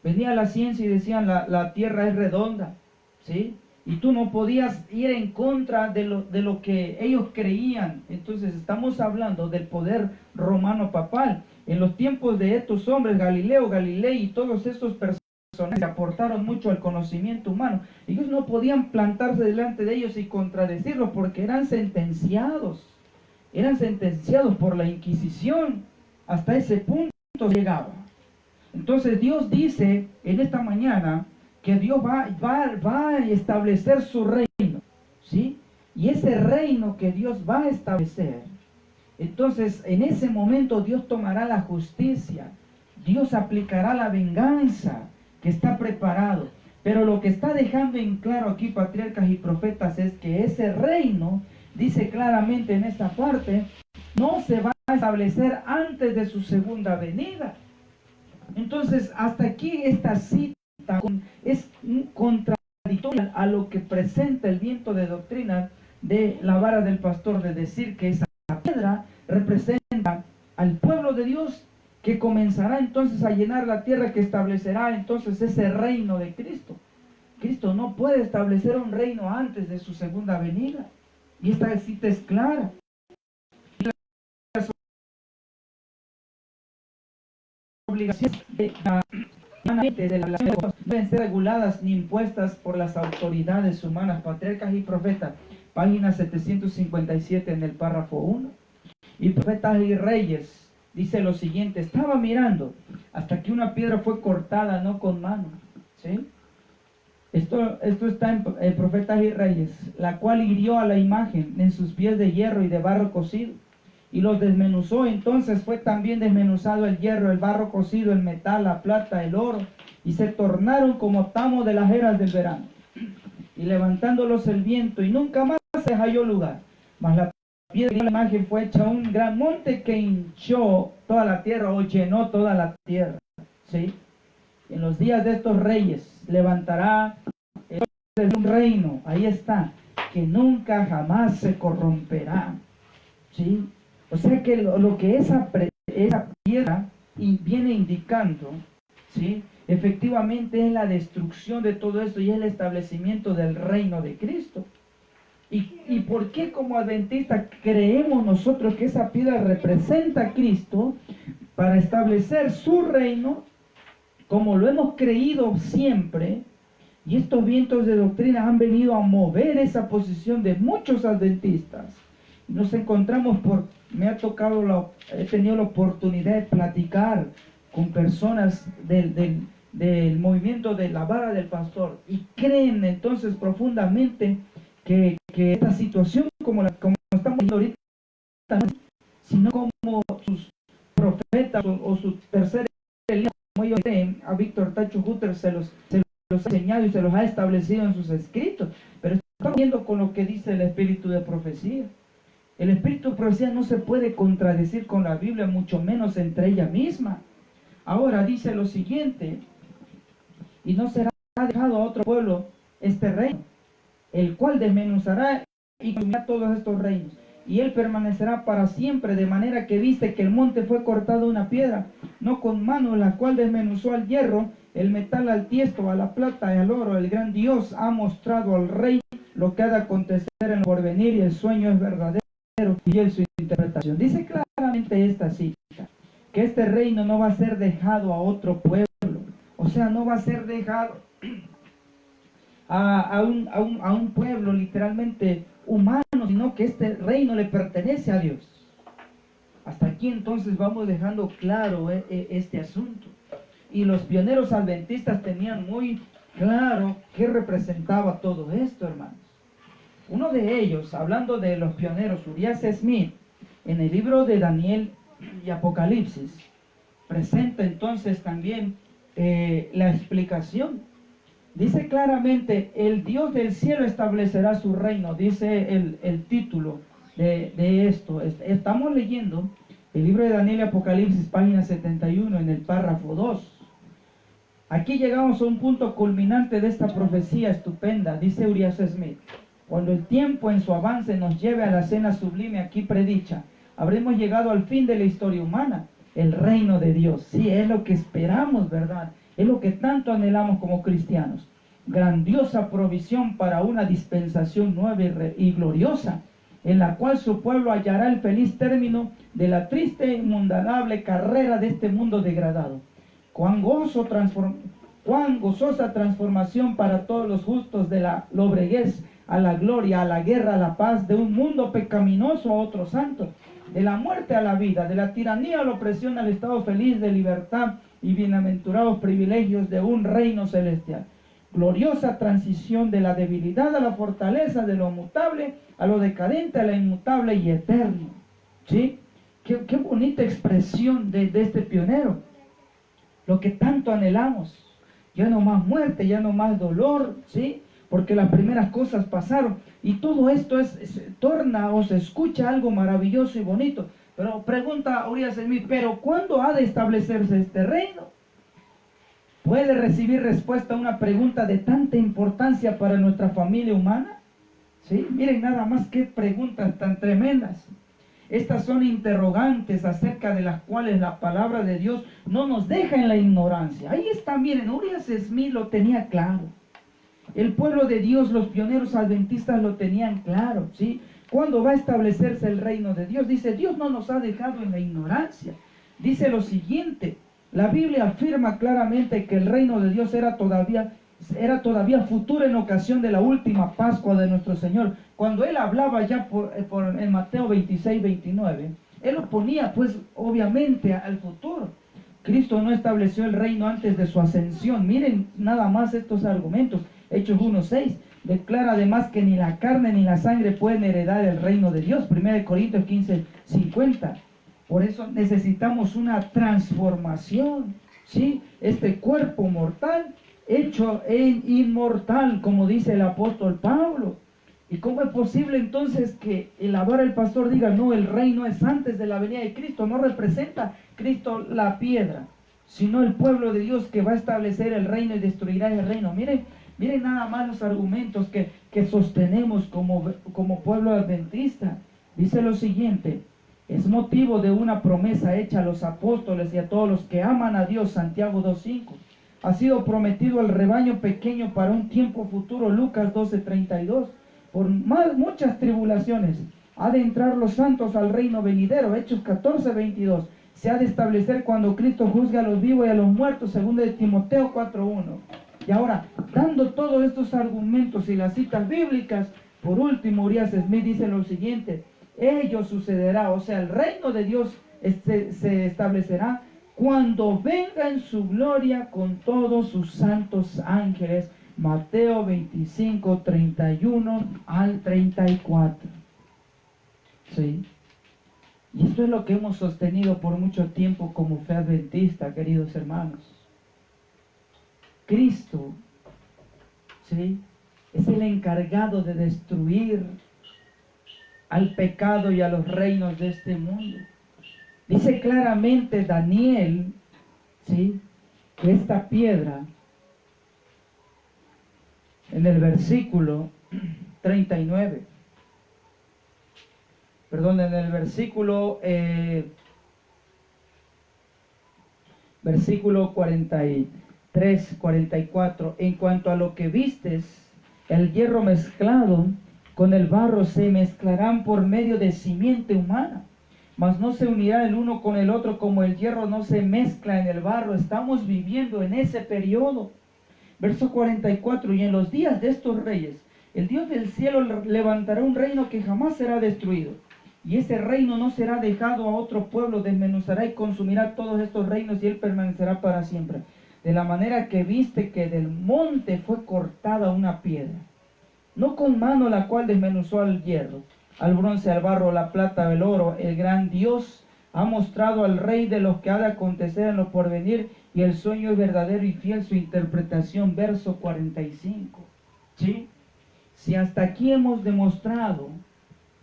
Venía la ciencia y decían la tierra es redonda, ¿sí? Y tú no podías ir en contra de lo que ellos creían. Entonces estamos hablando del poder romano papal. En los tiempos de estos hombres, Galileo, Galilei y todos estos personajes que aportaron mucho al conocimiento humano, ellos no podían plantarse delante de ellos y contradecirlos porque eran sentenciados por la Inquisición. Hasta ese punto llegaba. Entonces Dios dice en esta mañana que Dios va a establecer su reino, ¿sí? Y ese reino que Dios va a establecer, entonces en ese momento Dios tomará la justicia, Dios aplicará la venganza que está preparado. Pero lo que está dejando en claro aquí patriarcas y profetas es que ese reino, dice claramente en esta parte, no se va a establecer antes de su segunda venida. Entonces, hasta aquí esta cita es contradictoria a lo que presenta el viento de doctrina de la vara del pastor, de decir que esa piedra representa al pueblo de Dios que comenzará entonces a llenar la tierra, que establecerá entonces ese reino de Cristo. Cristo no puede establecer un reino antes de su segunda venida. Y esta cita es clara. Obligaciones de la no deben ser reguladas ni impuestas por las autoridades humanas, patriarcas y profetas. Página 757 en el párrafo 1. Y profetas y reyes, dice lo siguiente: estaba mirando hasta que una piedra fue cortada, no con mano. ¿Sí? Esto está en Profetas y Reyes, la cual hirió a la imagen en sus pies de hierro y de barro cocido, y los desmenuzó. Entonces fue también desmenuzado el hierro, el barro cocido, el metal, la plata, el oro, y se tornaron como tamo de las eras del verano. Y levantándolos el viento, y nunca más se halló lugar. Mas la piedra de la imagen fue hecha un gran monte que hinchó toda la tierra, o llenó toda la tierra. ¿Sí? En los días de estos reyes levantará un reino, ahí está, que nunca jamás se corromperá. ¿Sí? O sea que lo que esa piedra viene indicando, ¿sí? Efectivamente es la destrucción de todo esto y es el establecimiento del reino de Cristo. ¿Y por qué como adventistas creemos nosotros que esa piedra representa a Cristo para establecer su reino? Como lo hemos creído siempre, y estos vientos de doctrina han venido a mover esa posición de muchos adventistas. Nos encontramos he tenido la oportunidad de platicar con personas del movimiento de la vara del pastor, y creen entonces profundamente que esta situación como estamos viendo ahorita, sino como sus profetas o su tercera línea, como ellos creen, a Víctor Tacho Hutter se los ha enseñado y se los ha establecido en sus escritos. Pero estamos viendo con lo que dice el espíritu de profecía. El espíritu de profecía no se puede contradecir con la Biblia, mucho menos entre ella misma. Ahora dice lo siguiente: y no será dejado a otro pueblo este reino, el cual desmenuzará y consumirá todos estos reinos, y él permanecerá para siempre, de manera que viste que el monte fue cortado una piedra, no con mano, la cual desmenuzó al hierro, el metal al tiesto, a la plata y al oro. El gran Dios ha mostrado al rey lo que ha de acontecer en el porvenir, y el sueño es verdadero y él su interpretación. Dice claramente esta cita, que este reino no va a ser dejado a otro pueblo, o sea, no va a ser dejado a un pueblo literalmente humano, sino que este reino le pertenece a Dios. Hasta aquí entonces vamos dejando claro este asunto. Y los pioneros adventistas tenían muy claro qué representaba todo esto, hermanos. Uno de ellos, hablando de los pioneros, Urias Smith, en el libro de Daniel y Apocalipsis, presenta entonces también la explicación. Dice claramente: el Dios del cielo establecerá su reino, dice el título de esto. Estamos leyendo el libro de Daniel y Apocalipsis, página 71, en el párrafo 2. Aquí llegamos a un punto culminante de esta profecía estupenda, dice Urias Smith: cuando el tiempo en su avance nos lleve a la cena sublime aquí predicha, habremos llegado al fin de la historia humana. el reino de Dios. Sí, es lo que esperamos, ¿verdad? Es lo que tanto anhelamos como cristianos. Grandiosa provisión para una dispensación nueva y gloriosa, en la cual su pueblo hallará el feliz término de la triste e inmundable carrera de este mundo degradado. Cuán gozosa transformación para todos los justos, de la lobreguez a la gloria, a la guerra, a la paz, de un mundo pecaminoso a otro santo, de la muerte a la vida, de la tiranía a la opresión al estado feliz de libertad y bienaventurados privilegios de un reino celestial. Gloriosa transición de la debilidad a la fortaleza, de lo mutable a lo decadente, a lo inmutable y eterno. ¿Sí? Qué bonita expresión de este pionero. Lo que tanto anhelamos. Ya no más muerte, ya no más dolor, ¿sí? Porque las primeras cosas pasaron. Y todo esto torna o se escucha algo maravilloso y bonito. Pero pregunta Urias Smith, ¿pero cuándo ha de establecerse este reino? ¿Puede recibir respuesta a una pregunta de tanta importancia para nuestra familia humana? ¿Sí? Miren nada más qué preguntas tan tremendas. Estas son interrogantes acerca de las cuales la palabra de Dios no nos deja en la ignorancia. Ahí está, miren, Urias Smith lo tenía claro. El pueblo de Dios, los pioneros adventistas lo tenían claro, ¿sí? ¿Cuándo va a establecerse el reino de Dios? Dice, Dios no nos ha dejado en la ignorancia. Dice lo siguiente, la Biblia afirma claramente que el reino de Dios era todavía futuro en ocasión de la última Pascua de nuestro Señor. Cuando Él hablaba ya en Mateo 26, 29, Él lo ponía pues obviamente al futuro. Cristo no estableció el reino antes de su ascensión. Miren nada más estos argumentos. Hechos 1:6 declara además que ni la carne ni la sangre pueden heredar el reino de Dios. 1 Corintios 15:50. Por eso necesitamos una transformación, ¿sí? Este cuerpo mortal hecho en inmortal, como dice el apóstol Pablo. ¿Y cómo es posible entonces que ahora el pastor diga, no, el reino es antes de la venida de Cristo? No representa Cristo la piedra, sino el pueblo de Dios que va a establecer el reino y destruirá el reino. Miren nada más los argumentos que sostenemos como pueblo adventista. Dice lo siguiente, es motivo de una promesa hecha a los apóstoles y a todos los que aman a Dios, Santiago 2:5. Ha sido prometido al rebaño pequeño para un tiempo futuro, Lucas 12:32. Por muchas tribulaciones ha de entrar los santos al reino venidero, Hechos 14:22. Se ha de establecer cuando Cristo juzgue a los vivos y a los muertos, 2 de Timoteo 4:1. Y ahora, dando todos estos argumentos y las citas bíblicas, por último, Urias Smith dice lo siguiente, ello sucederá, o sea, el reino de Dios se establecerá cuando venga en su gloria con todos sus santos ángeles. Mateo 25, 31 al 34. ¿Sí? Y esto es lo que hemos sostenido por mucho tiempo como fe adventista, queridos hermanos. Cristo, ¿sí?, es el encargado de destruir al pecado y a los reinos de este mundo. Dice claramente Daniel, ¿sí?, que esta piedra, en el versículo 39, perdón, en el versículo 43, 44, en cuanto a lo que vistes, el hierro mezclado con el barro se mezclarán por medio de simiente humana, mas no se unirá el uno con el otro como el hierro no se mezcla en el barro. Estamos viviendo en ese periodo. Verso 44, y en los días de estos reyes, el Dios del cielo levantará un reino que jamás será destruido. Y ese reino no será dejado a otro pueblo, desmenuzará y consumirá todos estos reinos y él permanecerá para siempre. De la manera que viste que del monte fue cortada una piedra, no con mano la cual desmenuzó al hierro, al bronce, al barro, la plata, el oro, el gran Dios ha mostrado al rey de los que ha de acontecer en lo porvenir, y el sueño es verdadero y fiel su interpretación. Verso 45. ¿Sí? Si hasta aquí hemos demostrado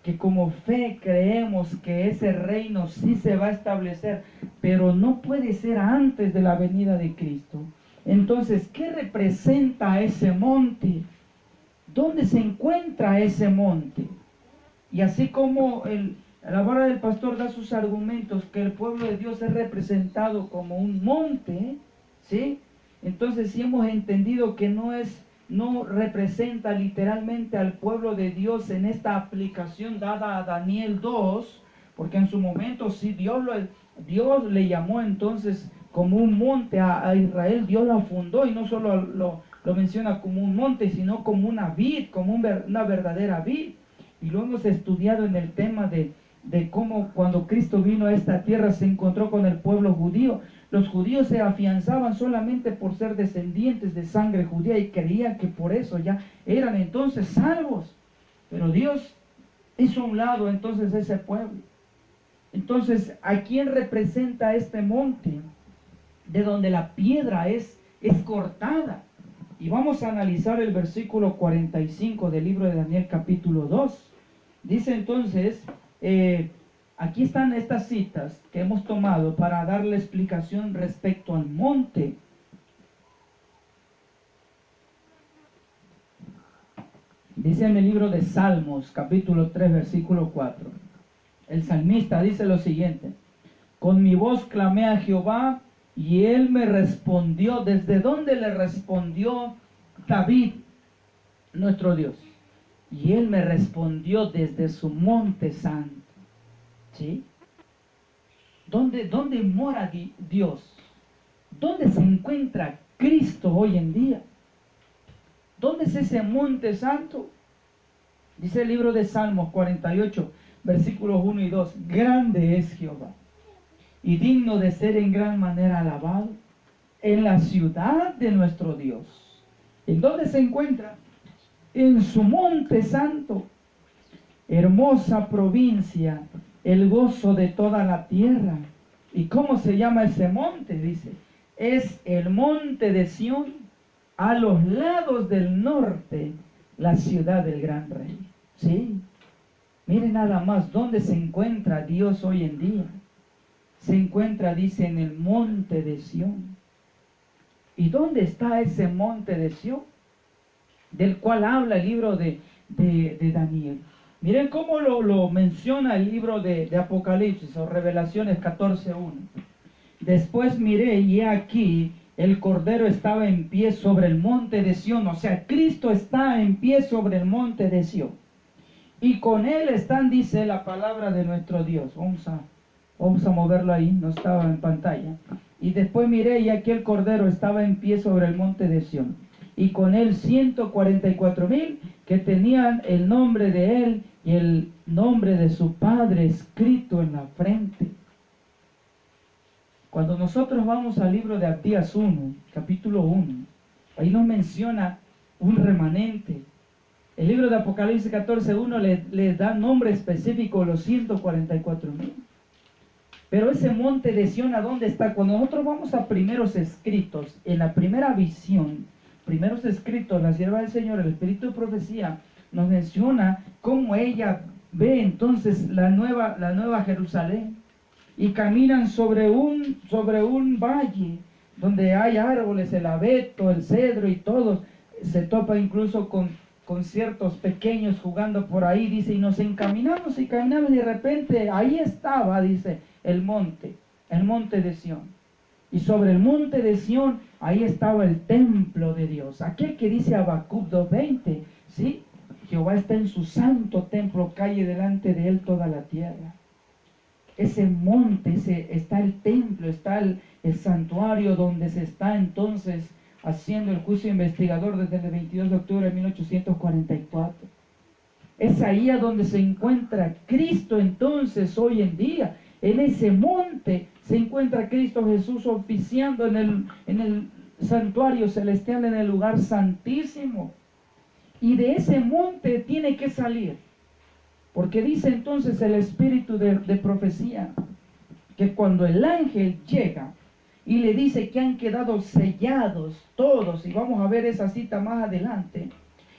que como fe creemos que ese reino sí se va a establecer, pero no puede ser antes de la venida de Cristo, entonces, ¿qué representa ese monte? ¿Dónde se encuentra ese monte? Y así como A la hora del pastor da sus argumentos que el pueblo de Dios es representado como un monte, ¿sí? Entonces, si hemos entendido que no representa literalmente al pueblo de Dios en esta aplicación dada a Daniel 2, porque en su momento sí Dios le llamó entonces como un monte a Israel, Dios la fundó y no solo lo menciona como un monte, sino como una vid, como una verdadera vid. Y lo hemos estudiado en el tema de cómo cuando Cristo vino a esta tierra se encontró con el pueblo judío. Los judíos se afianzaban solamente por ser descendientes de sangre judía y creían que por eso ya eran entonces salvos. Pero Dios hizo a un lado entonces ese pueblo. Entonces, ¿a quién representa este monte? De donde la piedra es cortada. Y vamos a analizar el versículo 45 del libro de Daniel capítulo 2. Dice entonces, aquí están estas citas que hemos tomado para darle explicación respecto al monte. Dice en el libro de Salmos, capítulo 3, versículo 4. El salmista dice lo siguiente: con mi voz clamé a Jehová y él me respondió. ¿Desde dónde le respondió David, nuestro Dios? Y él me respondió desde su monte santo. ¿Sí? ¿Dónde mora Dios? ¿Dónde se encuentra Cristo hoy en día? ¿Dónde es ese monte santo? Dice el libro de Salmos 48, versículos 1 y 2. Grande es Jehová y digno de ser en gran manera alabado en la ciudad de nuestro Dios. ¿En dónde se encuentra? En su monte santo. Hermosa provincia, el gozo de toda la tierra. ¿Y cómo se llama ese monte? Dice, es el monte de Sión, a los lados del norte, la ciudad del gran rey. ¿Sí? Miren nada más dónde se encuentra Dios hoy en día. Se encuentra, dice, en el monte de Sión. ¿Y dónde está ese monte de Sión? Del cual habla el libro de Daniel. Miren cómo lo menciona el libro de Apocalipsis o Revelaciones 14:1. Después miré y he aquí el Cordero estaba en pie sobre el monte de Sión. O sea, Cristo está en pie sobre el monte de Sión. Y con él están, dice la palabra de nuestro Dios. Vamos a moverlo ahí, no estaba en pantalla. Y después miré y aquí el Cordero estaba en pie sobre el monte de Sión. Y con él 144,000 que tenían el nombre de él y el nombre de su Padre escrito en la frente. Cuando nosotros vamos al libro de Abdías 1, capítulo 1, ahí nos menciona un remanente. El libro de Apocalipsis 14:1 le da nombre específico a los 144,000. Pero ese monte de Sión, ¿a dónde está? Cuando nosotros vamos a primeros escritos, en la primera visión, primeros escritos, la sierva del Señor, el Espíritu de Profecía, nos menciona cómo ella ve entonces la nueva Jerusalén. Y caminan sobre un valle donde hay árboles, el abeto, el cedro y todo. Se topa incluso con ciertos pequeños jugando por ahí, dice, y nos encaminamos y caminamos y de repente ahí estaba, dice, el monte de Sión. Y sobre el monte de Sión, ahí estaba el templo de Dios. Aquel que dice Habacuc 2:20, ¿sí? Jehová está en su santo templo, calle delante de él toda la tierra. Ese monte, está el templo, está el santuario donde se está entonces haciendo el juicio investigador desde el 22 de octubre de 1844. Es ahí a donde se encuentra Cristo entonces hoy en día. En ese monte se encuentra Cristo Jesús oficiando en el santuario celestial, en el lugar santísimo. Y de ese monte tiene que salir. Porque dice entonces el espíritu de profecía que cuando el ángel llega y le dice que han quedado sellados todos, y vamos a ver esa cita más adelante,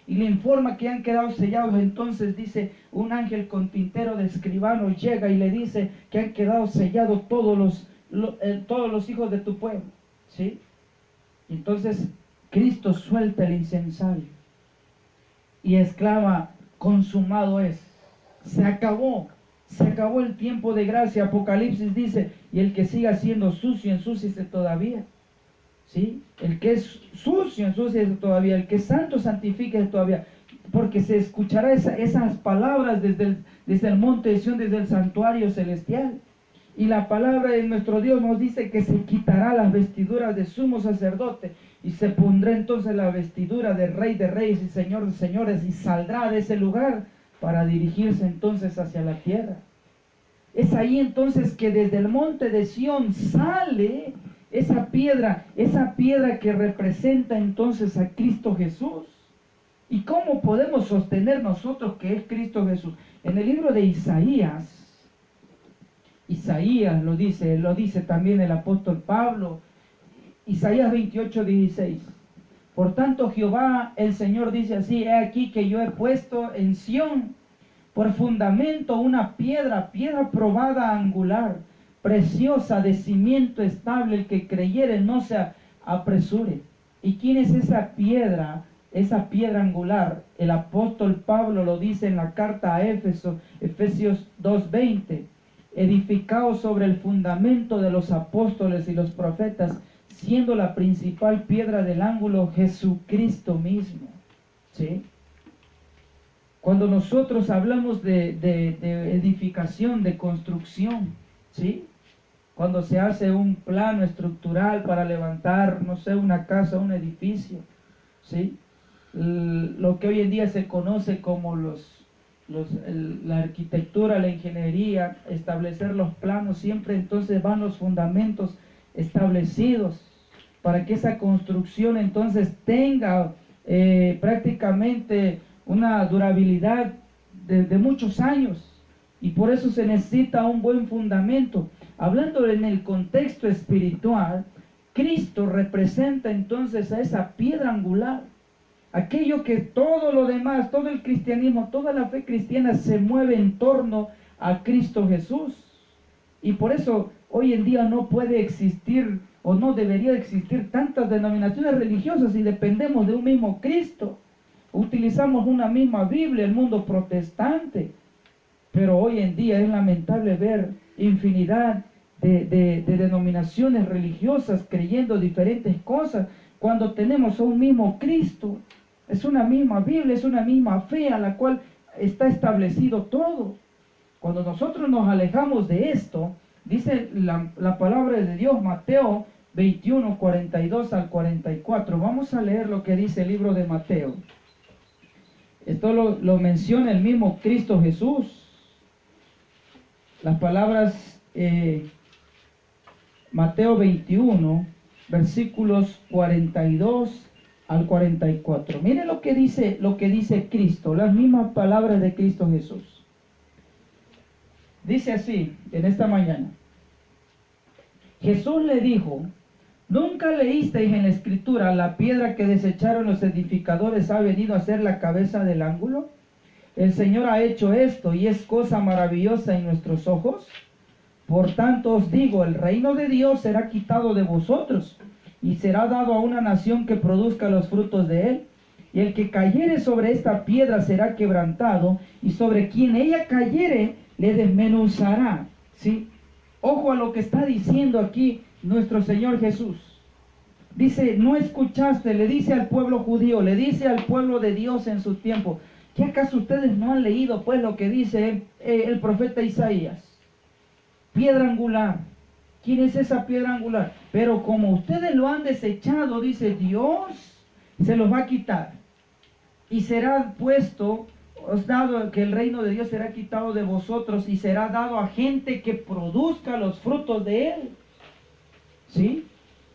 y le informa que han quedado sellados, entonces dice un ángel con tintero de escribano llega y le dice que han quedado sellados todos los hijos de tu pueblo, ¿sí? Entonces Cristo suelta el incensario y exclama, consumado es, se acabó, Se acabó el tiempo de gracia. Apocalipsis dice, y el que siga siendo sucio, ensúciese todavía. ¿Sí? El que es sucio, ensúciese todavía. El que es santo, santifíquese todavía. Porque se escuchará esas palabras desde el monte de Sión, desde el santuario celestial. Y la palabra de nuestro Dios nos dice que se quitará las vestiduras de sumo sacerdote y se pondrá entonces la vestidura de rey de reyes y señor de señores, y saldrá de ese lugar para dirigirse entonces hacia la tierra. Es ahí entonces que desde el monte de Sión sale esa piedra que representa entonces a Cristo Jesús. ¿Y cómo podemos sostener nosotros que es Cristo Jesús? En el libro de Isaías lo dice también el apóstol Pablo, Isaías 28:16. Por tanto, Jehová el Señor dice así: he aquí que yo he puesto en Sión por fundamento una piedra probada, angular, preciosa, de cimiento estable. El que creyere no se apresure. ¿Y quién es esa piedra? Esa piedra angular, el apóstol Pablo lo dice en la carta a Efesios 2:20, edificado sobre el fundamento de los apóstoles y los profetas, siendo la principal piedra del ángulo Jesucristo mismo. ¿Sí? Cuando nosotros hablamos de edificación, de construcción, ¿sí? Cuando se hace un plano estructural para levantar, no sé, una casa, un edificio, ¿sí? Lo que hoy en día se conoce como la arquitectura, la ingeniería, establecer los planos, siempre entonces van los fundamentos establecidos para que esa construcción entonces tenga prácticamente una durabilidad de muchos años, y por eso se necesita un buen fundamento. Hablando en el contexto espiritual, Cristo representa entonces a esa piedra angular, aquello que todo lo demás, todo el cristianismo, toda la fe cristiana se mueve en torno a Cristo Jesús. Y por eso hoy en día no puede existir o no debería existir tantas denominaciones religiosas si dependemos de un mismo Cristo. Utilizamos una misma Biblia, el mundo protestante, pero hoy en día es lamentable ver infinidad de denominaciones religiosas creyendo diferentes cosas cuando tenemos a un mismo Cristo. Es una misma Biblia, es una misma fe a la cual está establecido todo. Cuando nosotros nos alejamos de esto, dice la palabra de Dios, Mateo 21, 42 al 44. Vamos a leer lo que dice el libro de Mateo. Esto lo menciona el mismo Cristo Jesús. Las palabras, Mateo 21, versículos 42 al 44. Mire lo que dice Cristo, las mismas palabras de Cristo Jesús. Dice así, en esta mañana: Jesús le dijo: ¿nunca leísteis en la Escritura, la piedra que desecharon los edificadores ha venido a ser la cabeza del ángulo? El Señor ha hecho esto, y es cosa maravillosa en nuestros ojos. Por tanto os digo, el reino de Dios será quitado de vosotros, y será dado a una nación que produzca los frutos de él. Y el que cayere sobre esta piedra será quebrantado, y sobre quien ella cayere le desmenuzará. ¿Sí? Ojo a lo que está diciendo aquí nuestro Señor Jesús. Dice: no escuchaste, le dice al pueblo judío, le dice al pueblo de Dios en su tiempo. ¿Qué acaso ustedes no han leído pues lo que dice el profeta Isaías? Piedra angular. ¿Quién es esa piedra angular? Pero como ustedes lo han desechado, dice Dios, se los va a quitar. Y será puesto, os dado, que el reino de Dios será quitado de vosotros y será dado a gente que produzca los frutos de él. ¿Sí?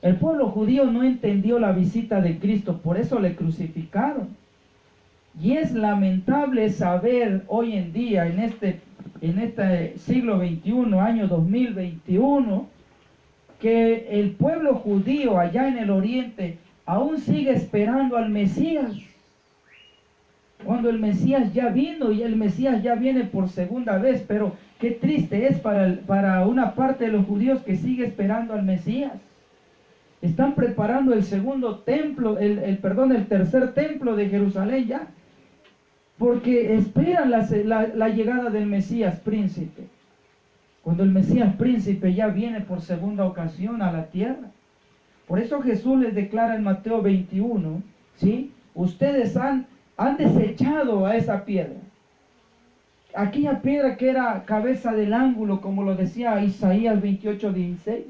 El pueblo judío no entendió la visita de Cristo, por eso le crucificaron. Y es lamentable saber hoy en día, en este siglo XXI, año 2021, que el pueblo judío allá en el oriente aún sigue esperando al Mesías. Cuando el Mesías ya vino, y el Mesías ya viene por segunda vez, pero qué triste es para una parte de los judíos que sigue esperando al Mesías. Están preparando el segundo templo, el tercer templo de Jerusalén ya. porque esperan la llegada del Mesías príncipe. Cuando el Mesías príncipe ya viene por segunda ocasión a la tierra. Por eso Jesús les declara en Mateo 21, ¿sí? Ustedes han desechado a esa piedra. Aquella piedra que era cabeza del ángulo, como lo decía Isaías 28:16.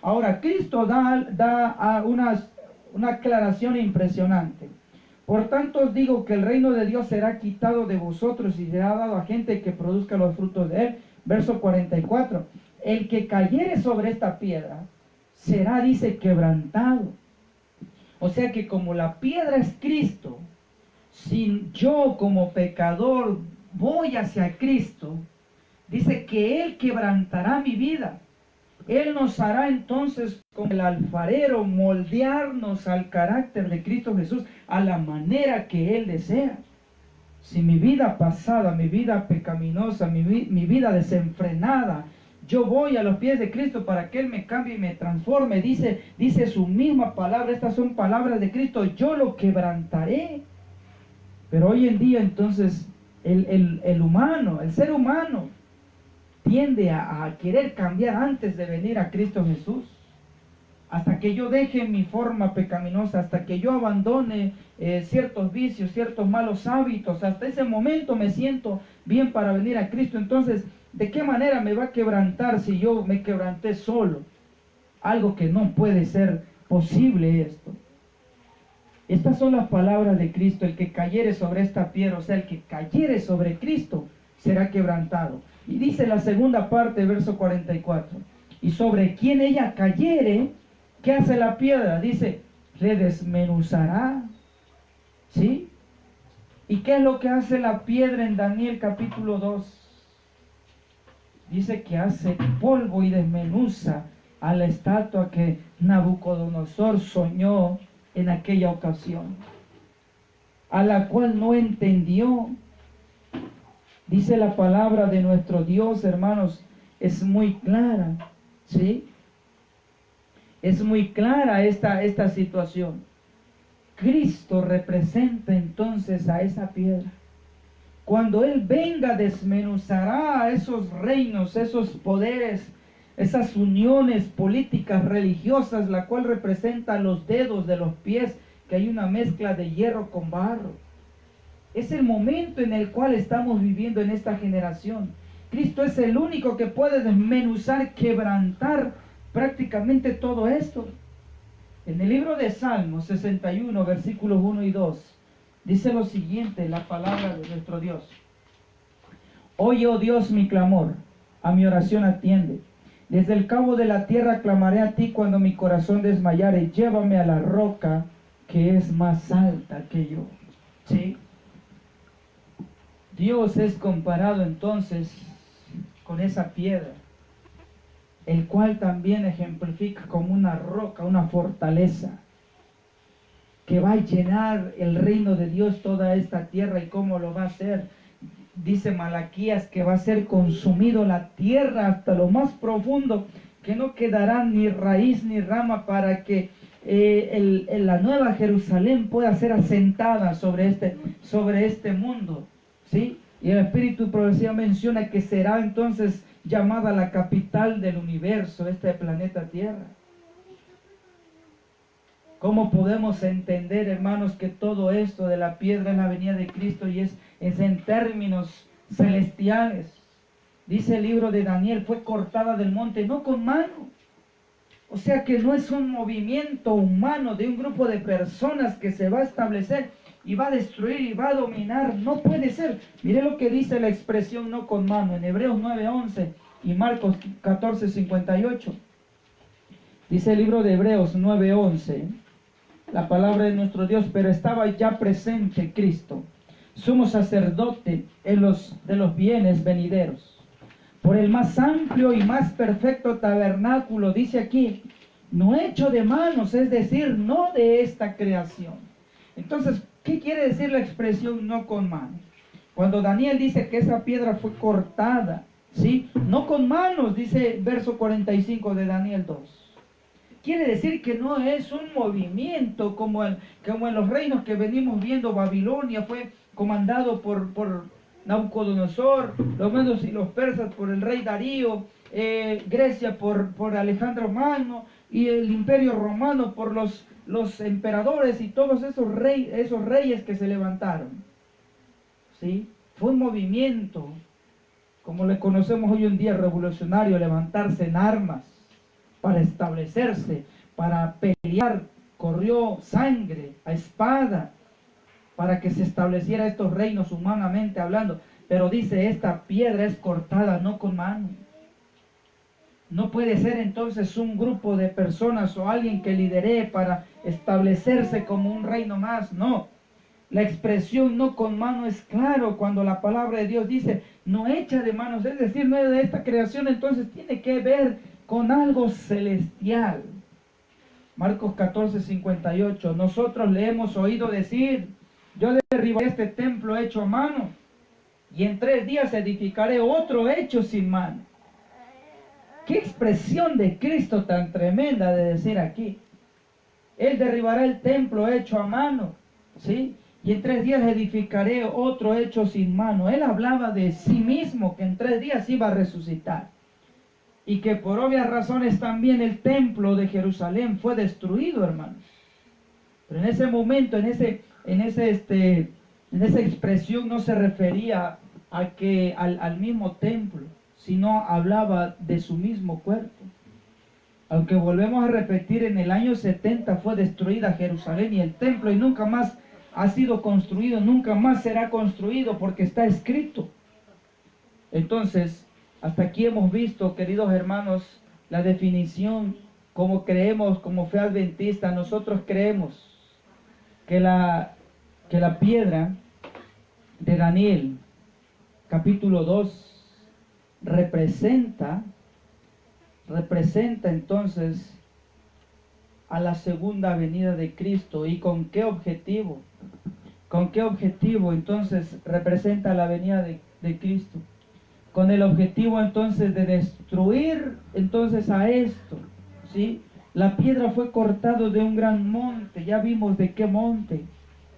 Ahora, Cristo da una aclaración impresionante. Por tanto os digo que el reino de Dios será quitado de vosotros y será dado a gente que produzca los frutos de él. Verso 44. El que cayere sobre esta piedra será, dice, quebrantado. O sea que como la piedra es Cristo, si yo como pecador voy hacia Cristo, dice que Él quebrantará mi vida. Él nos hará entonces como el alfarero moldearnos al carácter de Cristo Jesús, a la manera que Él desea. Si mi vida pasada, mi vida pecaminosa, mi vida desenfrenada, yo voy a los pies de Cristo para que Él me cambie y me transforme. Dice su misma palabra, estas son palabras de Cristo, yo lo quebrantaré. Pero hoy en día entonces el humano, el ser humano, tiende a querer cambiar antes de venir a Cristo Jesús. Hasta que yo deje mi forma pecaminosa, hasta que yo abandone ciertos vicios, ciertos malos hábitos, hasta ese momento me siento bien para venir a Cristo. Entonces, ¿de qué manera me va a quebrantar si yo me quebranté solo? Algo que no puede ser posible esto. Estas son las palabras de Cristo: el que cayere sobre esta piedra, o sea, el que cayere sobre Cristo, será quebrantado. Y dice la segunda parte, verso 44, y sobre quien ella cayere, ¿qué hace la piedra? Dice, le desmenuzará. ¿Sí? ¿Y qué es lo que hace la piedra en Daniel capítulo 2? Dice que hace polvo y desmenuza a la estatua que Nabucodonosor soñó en aquella ocasión, a la cual no entendió. Dice la palabra de nuestro Dios, hermanos, es muy clara, ¿sí? Es muy clara esta situación. Cristo representa entonces a esa piedra. Cuando Él venga, desmenuzará a esos reinos, esos poderes, esas uniones políticas, religiosas, la cual representa los dedos de los pies, que hay una mezcla de hierro con barro. Es el momento en el cual estamos viviendo en esta generación. Cristo es el único que puede desmenuzar, quebrantar prácticamente todo esto. En el libro de Salmos 61, versículos 1 y 2, dice lo siguiente, la palabra de nuestro Dios. Oye, oh Dios, mi clamor, a mi oración atiende. Desde el cabo de la tierra clamaré a ti cuando mi corazón desmayare. Llévame a la roca que es más alta que yo. ¿Sí? Dios es comparado entonces con esa piedra, el cual también ejemplifica como una roca, una fortaleza, que va a llenar el reino de Dios toda esta tierra. ¿Y cómo lo va a hacer? Dice Malaquías que va a ser consumido la tierra hasta lo más profundo, que no quedará ni raíz ni rama para que la nueva Jerusalén pueda ser asentada sobre este mundo. ¿Sí? Y el Espíritu Profecía menciona que será entonces llamada la capital del universo, este planeta Tierra. ¿Cómo podemos entender, hermanos, que todo esto de la piedra es la venida de Cristo y es en términos celestiales? Dice el libro de Daniel, fue cortada del monte, no con mano. O sea que no es un movimiento humano de un grupo de personas que se va a establecer y va a destruir y va a dominar. No puede ser. Mire lo que dice la expresión no con mano en Hebreos 9:11 y Marcos 14:58. Dice el libro de Hebreos 9:11, la palabra de nuestro Dios: pero estaba ya presente Cristo, sumo sacerdote de los bienes venideros, por el más amplio y más perfecto tabernáculo, dice aquí, no hecho de manos, es decir, no de esta creación. Entonces, ¿qué quiere decir la expresión no con mano? Cuando Daniel dice que esa piedra fue cortada, ¿sí? No con manos, dice verso 45 de Daniel 2, Quiere decir que no es un movimiento como en los reinos que venimos viendo. Babilonia fue comandado por Nabucodonosor, los medos y los persas por el rey Darío, Grecia por Alejandro Magno, y el imperio romano por los emperadores y todos esos reyes que se levantaron. ¿Sí? Fue un movimiento, como le conocemos hoy en día, revolucionario, levantarse en armas para establecerse, para pelear, corrió sangre a espada para que se estableciera estos reinos humanamente hablando. Pero dice, esta piedra es cortada no con mano. No puede ser entonces un grupo de personas o alguien que lidere para establecerse como un reino más. No, la expresión no con mano es claro cuando la palabra de Dios dice no hecha de manos, es decir, no es de esta creación, entonces tiene que ver con algo celestial. Marcos 14:58, nosotros le hemos oído decir, yo derribaré este templo hecho a mano y en 3 días edificaré otro hecho sin mano. Qué expresión de Cristo tan tremenda de decir aquí. Él derribará el templo hecho a mano, ¿sí? Y en 3 días edificaré otro hecho sin mano. Él hablaba de sí mismo, que en 3 días iba a resucitar. Y que por obvias razones también el templo de Jerusalén fue destruido, hermanos. Pero en ese momento, en esa expresión no se refería al mismo templo, sino hablaba de su mismo cuerpo. Aunque volvemos a repetir, en el año 70 fue destruida Jerusalén y el templo, y nunca más ha sido construido, nunca más será construido, porque está escrito. Entonces, hasta aquí hemos visto, queridos hermanos, la definición, como creemos, como fe adventista. Nosotros creemos que la piedra de Daniel, capítulo 2, representa entonces a la segunda venida de Cristo. ¿Y con qué objetivo? ¿Con qué objetivo entonces representa la venida de Cristo? Con el objetivo entonces de destruir entonces a esto, ¿sí? La piedra fue cortada de un gran monte, ya vimos de qué monte.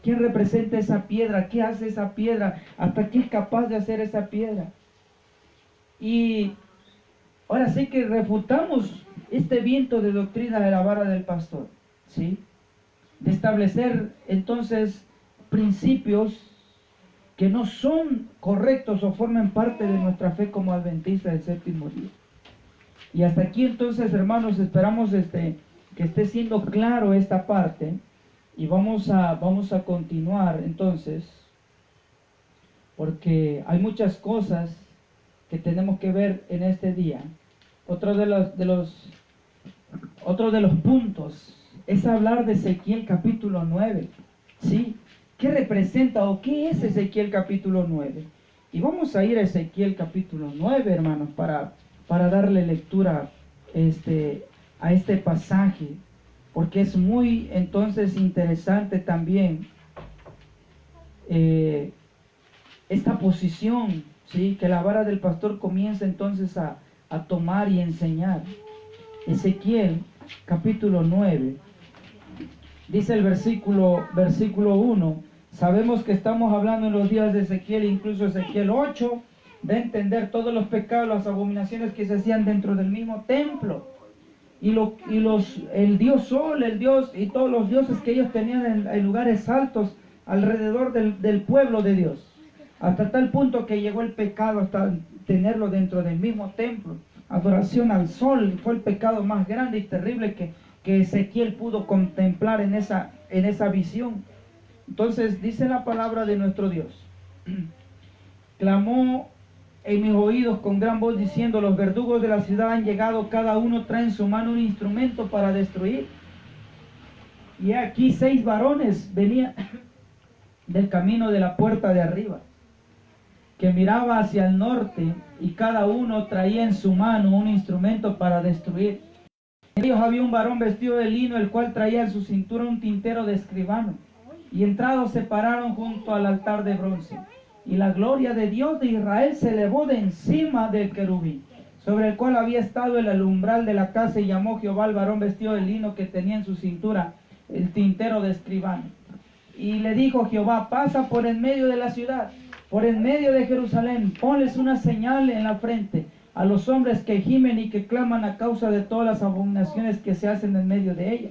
¿Quién representa esa piedra? ¿Qué hace esa piedra? ¿Hasta qué es capaz de hacer esa piedra? Y ahora sí que refutamos este viento de doctrina de la vara del pastor, ¿sí? De establecer entonces principios que no son correctos o forman parte de nuestra fe como adventistas del séptimo día. Y hasta aquí entonces, hermanos, esperamos que esté siendo claro esta parte, y vamos a continuar entonces, porque hay muchas cosas que tenemos que ver en este día. Otro de los puntos es hablar de Ezequiel capítulo 9, ¿sí? ¿Qué representa o qué es Ezequiel capítulo 9? Y vamos a ir a Ezequiel capítulo 9, hermanos, para darle lectura a este pasaje, porque es muy entonces interesante también esta posición, ¿sí? Que la vara del pastor comienza entonces a tomar y enseñar. Ezequiel capítulo 9, dice el versículo 1, sabemos que estamos hablando en los días de Ezequiel, incluso Ezequiel 8, de entender todos los pecados, las abominaciones que se hacían dentro del mismo templo, el dios Sol, el dios y todos los dioses que ellos tenían en lugares altos alrededor del pueblo de Dios, hasta tal punto que llegó el pecado hasta tenerlo dentro del mismo templo. Adoración al sol fue el pecado más grande y terrible que Ezequiel pudo contemplar en esa visión. Entonces dice la palabra de nuestro Dios: clamó en mis oídos con gran voz diciendo, los verdugos de la ciudad han llegado, cada uno trae en su mano un instrumento para destruir. Y aquí 6 varones venían del camino de la puerta de arriba, que miraba hacia el norte, y cada uno traía en su mano un instrumento para destruir. En ellos había un varón vestido de lino, el cual traía en su cintura un tintero de escribano. Y entrados se pararon junto al altar de bronce. Y la gloria de Dios de Israel se elevó de encima del querubín. sobre el cual había estado el umbral de la casa, y llamó Jehová al varón vestido de lino que tenía en su cintura el tintero de escribano. Y le dijo Jehová: pasa por en medio de la ciudad, por en medio de Jerusalén, ponles una señal en la frente a los hombres que gimen y que claman a causa de todas las abominaciones que se hacen en medio de ella.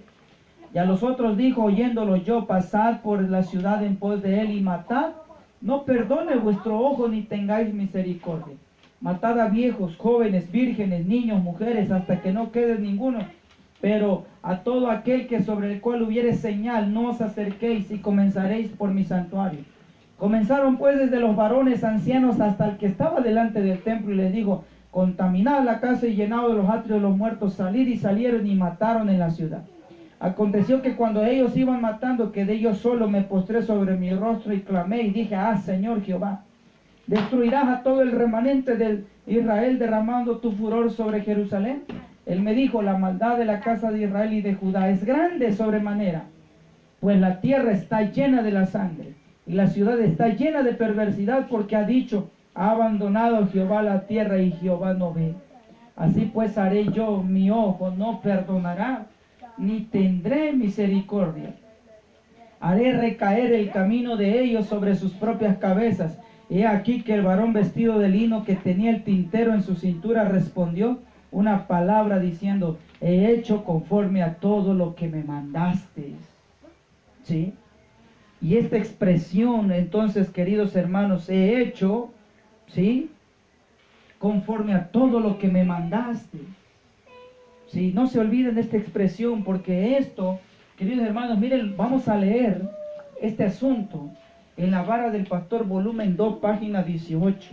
Y a los otros dijo, oyéndolo yo: pasad por la ciudad en pos de él y matad. No perdone vuestro ojo ni tengáis misericordia. Matad a viejos, jóvenes, vírgenes, niños, mujeres, hasta que no quede ninguno. Pero a todo aquel que sobre el cual hubiere señal, no os acerquéis, y comenzaréis por mi santuario. Comenzaron pues desde los varones ancianos hasta el que estaba delante del templo, y les dijo: contaminad la casa y llenad de los atrios de los muertos, salid. Y salieron y mataron en la ciudad. Aconteció que cuando ellos iban matando, quedé yo solo, me postré sobre mi rostro y clamé y dije: ah, Señor Jehová, ¿destruirás a todo el remanente de Israel derramando tu furor sobre Jerusalén? Él me dijo: la maldad de la casa de Israel y de Judá es grande sobremanera, pues la tierra está llena de la sangre, y la ciudad está llena de perversidad, porque ha dicho: ha abandonado Jehová la tierra y Jehová no ve. Así pues haré yo, mi ojo no perdonará, ni tendré misericordia. Haré recaer el camino de ellos sobre sus propias cabezas. He aquí que el varón vestido de lino que tenía el tintero en su cintura respondió una palabra diciendo: he hecho conforme a todo lo que me mandaste. ¿Sí? Y esta expresión, entonces, queridos hermanos, he hecho, ¿sí?, conforme a todo lo que me mandaste. Sí, no se olviden de esta expresión, porque esto, queridos hermanos, miren, vamos a leer este asunto en La Vara del Pastor, volumen 2, página 18,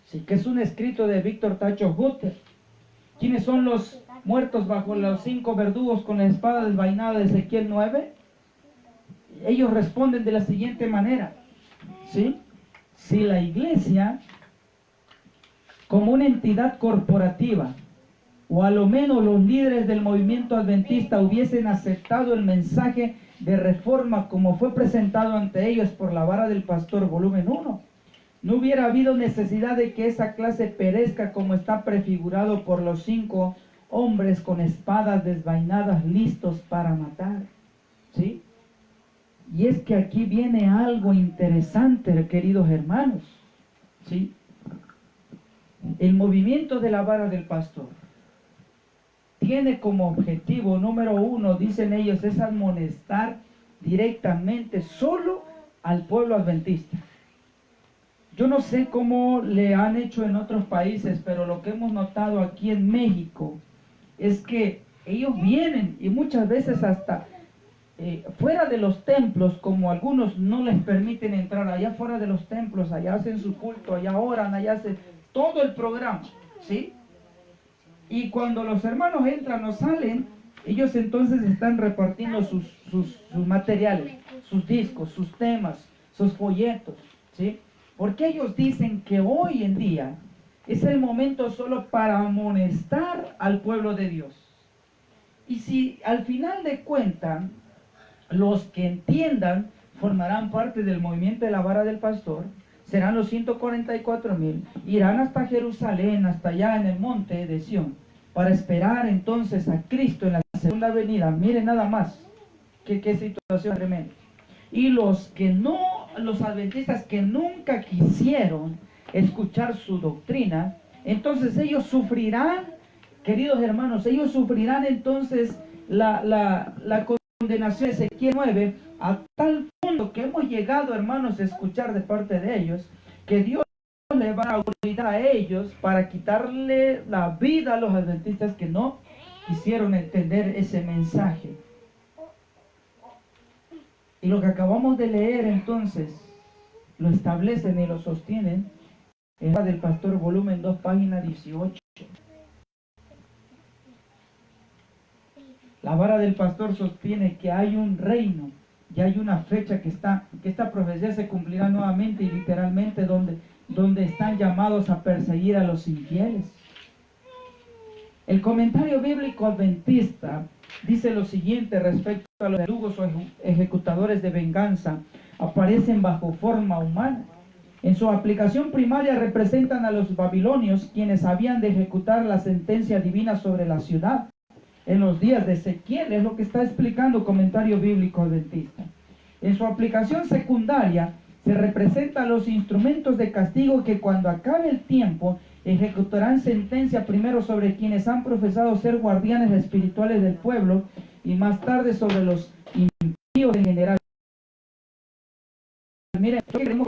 sí, que es un escrito de Víctor Tacho Hutter. ¿Quiénes son los muertos bajo los 5 verdugos con la espada desvainada de Ezequiel 9? Ellos responden de la siguiente manera, ¿sí? Si la iglesia, como una entidad corporativa, o a lo menos los líderes del movimiento adventista, hubiesen aceptado el mensaje de reforma como fue presentado ante ellos por La Vara del Pastor, volumen 1, no hubiera habido necesidad de que esa clase perezca como está prefigurado por los 5 hombres con espadas desvainadas listos para matar. ¿Sí? Y es que aquí viene algo interesante, queridos hermanos. ¿Sí? El movimiento de La Vara del Pastor tiene como objetivo número 1, dicen ellos, es amonestar directamente solo al pueblo adventista. Yo no sé cómo le han hecho en otros países, pero lo que hemos notado aquí en México es que ellos vienen y muchas veces hasta fuera de los templos, como algunos no les permiten entrar allá fuera de los templos, allá hacen su culto, allá oran, allá hacen todo el programa, ¿sí? Y cuando los hermanos entran o salen, ellos entonces están repartiendo sus materiales, sus discos, sus temas, sus folletos, ¿sí? Porque ellos dicen que hoy en día es el momento solo para amonestar al pueblo de Dios. Y si al final de cuentas, los que entiendan formarán parte del movimiento de La Vara del Pastor, serán los 144,000, irán hasta Jerusalén, hasta allá en el monte de Sión, para esperar entonces a Cristo en la segunda venida. Miren nada más, qué situación tremenda. Y los que no, los adventistas que nunca quisieron escuchar su doctrina, entonces ellos sufrirán, queridos hermanos, ellos sufrirán entonces la condenación de Ezequiel 9, a tal punto que hemos llegado, hermanos, a escuchar de parte de ellos que Dios le va a autoridad a ellos para quitarle la vida a los adventistas que no quisieron entender ese mensaje. Y lo que acabamos de leer entonces lo establecen y lo sostienen en La Vara del Pastor, volumen 2, página 18. La Vara del Pastor sostiene que hay un reino y hay una fecha que esta profecía se cumplirá nuevamente y literalmente donde están llamados a perseguir a los infieles. El comentario bíblico adventista dice lo siguiente respecto a los verdugos o ejecutadores de venganza: aparecen bajo forma humana. En su aplicación primaria representan a los babilonios, quienes habían de ejecutar la sentencia divina sobre la ciudad en los días de Ezequiel. Es lo que está explicando Comentario Bíblico Adventista. En su aplicación secundaria se representan los instrumentos de castigo que cuando acabe el tiempo ejecutarán sentencia primero sobre quienes han profesado ser guardianes espirituales del pueblo y más tarde sobre los impíos en general. Miren, la primera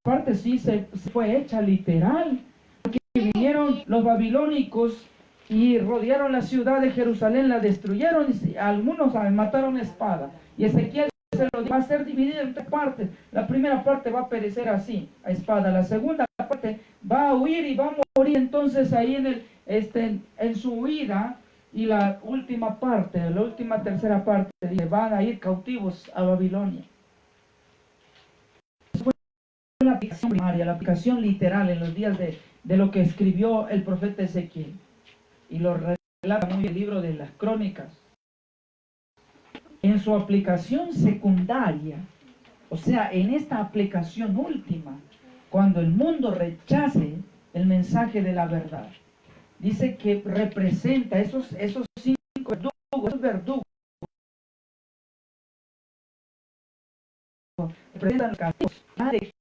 parte sí se fue hecha literal, porque vinieron los babilónicos y rodearon la ciudad de Jerusalén, la destruyeron y algunos mataron a espada. Y Ezequiel se lo va a ser dividido en tres partes. La primera parte va a perecer así, a espada. La segunda parte va a huir y va a morir entonces ahí en su huida. Y la última parte, la última tercera parte, dice, van a ir cautivos a Babilonia. La aplicación primaria, la aplicación literal en los días de lo que escribió el profeta Ezequiel. Y lo relata muy bien el libro de las Crónicas. En su aplicación secundaria, o sea, en esta aplicación última, cuando el mundo rechace el mensaje de la verdad, dice que representa esos cinco verdugos, representan los castigos de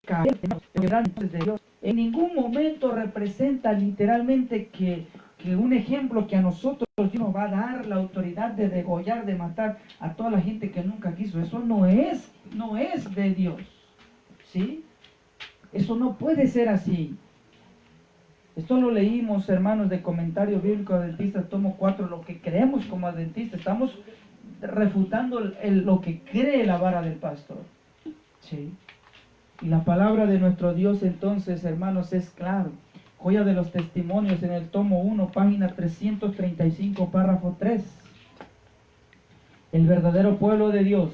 caer de Dios. En ningún momento representa literalmente que un ejemplo que a nosotros Dios nos va a dar la autoridad de degollar, de matar a toda la gente que nunca quiso. Eso no es de Dios, ¿sí? Eso no puede ser así. Esto lo leímos, hermanos, de Comentario Bíblico Adventista, tomo 4, lo que creemos como adventistas. Estamos refutando lo que cree la vara del pastor, ¿sí? Y la palabra de nuestro Dios entonces, hermanos, es claro. Joya de los Testimonios en el tomo 1, página 335, párrafo 3. El verdadero pueblo de Dios,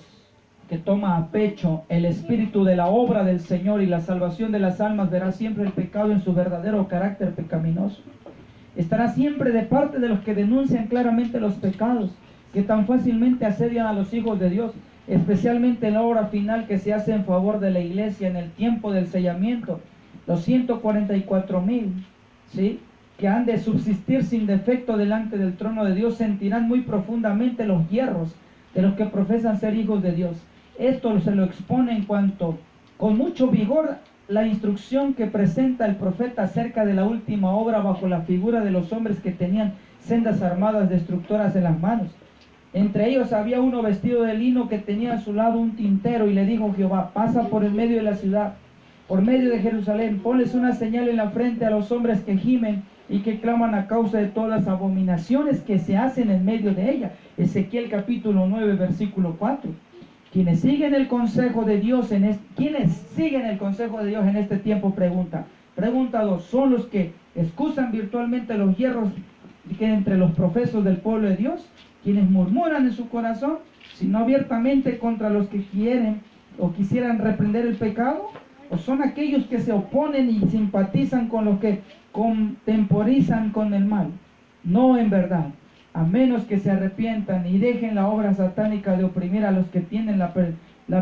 que toma a pecho el espíritu de la obra del Señor y la salvación de las almas, verá siempre el pecado en su verdadero carácter pecaminoso. Estará siempre de parte de los que denuncian claramente los pecados que tan fácilmente asedian a los hijos de Dios, especialmente en la obra final que se hace en favor de la iglesia en el tiempo del sellamiento. Los 144,000, ¿sí?, que han de subsistir sin defecto delante del trono de Dios, sentirán muy profundamente los hierros de los que profesan ser hijos de Dios. Esto se lo expone en cuanto, con mucho vigor, la instrucción que presenta el profeta acerca de la última obra bajo la figura de los hombres que tenían sendas armadas destructoras en las manos. Entre ellos había uno vestido de lino que tenía a su lado un tintero, y le dijo Jehová: pasa por el medio de la ciudad, por medio de Jerusalén, ponles una señal en la frente a los hombres que gimen y que claman a causa de todas las abominaciones que se hacen en medio de ella. Ezequiel capítulo 9, versículo 4. Quienes siguen el consejo de Dios en este tiempo, pregunta 2, son los que excusan virtualmente los hierros que entre los profesos del pueblo de Dios, quienes murmuran en su corazón, sino abiertamente contra los que quieren o quisieran reprender el pecado, o son aquellos que se oponen y simpatizan con los que contemporizan con el mal. No, en verdad, a menos que se arrepientan y dejen la obra satánica de oprimir a los que tienen la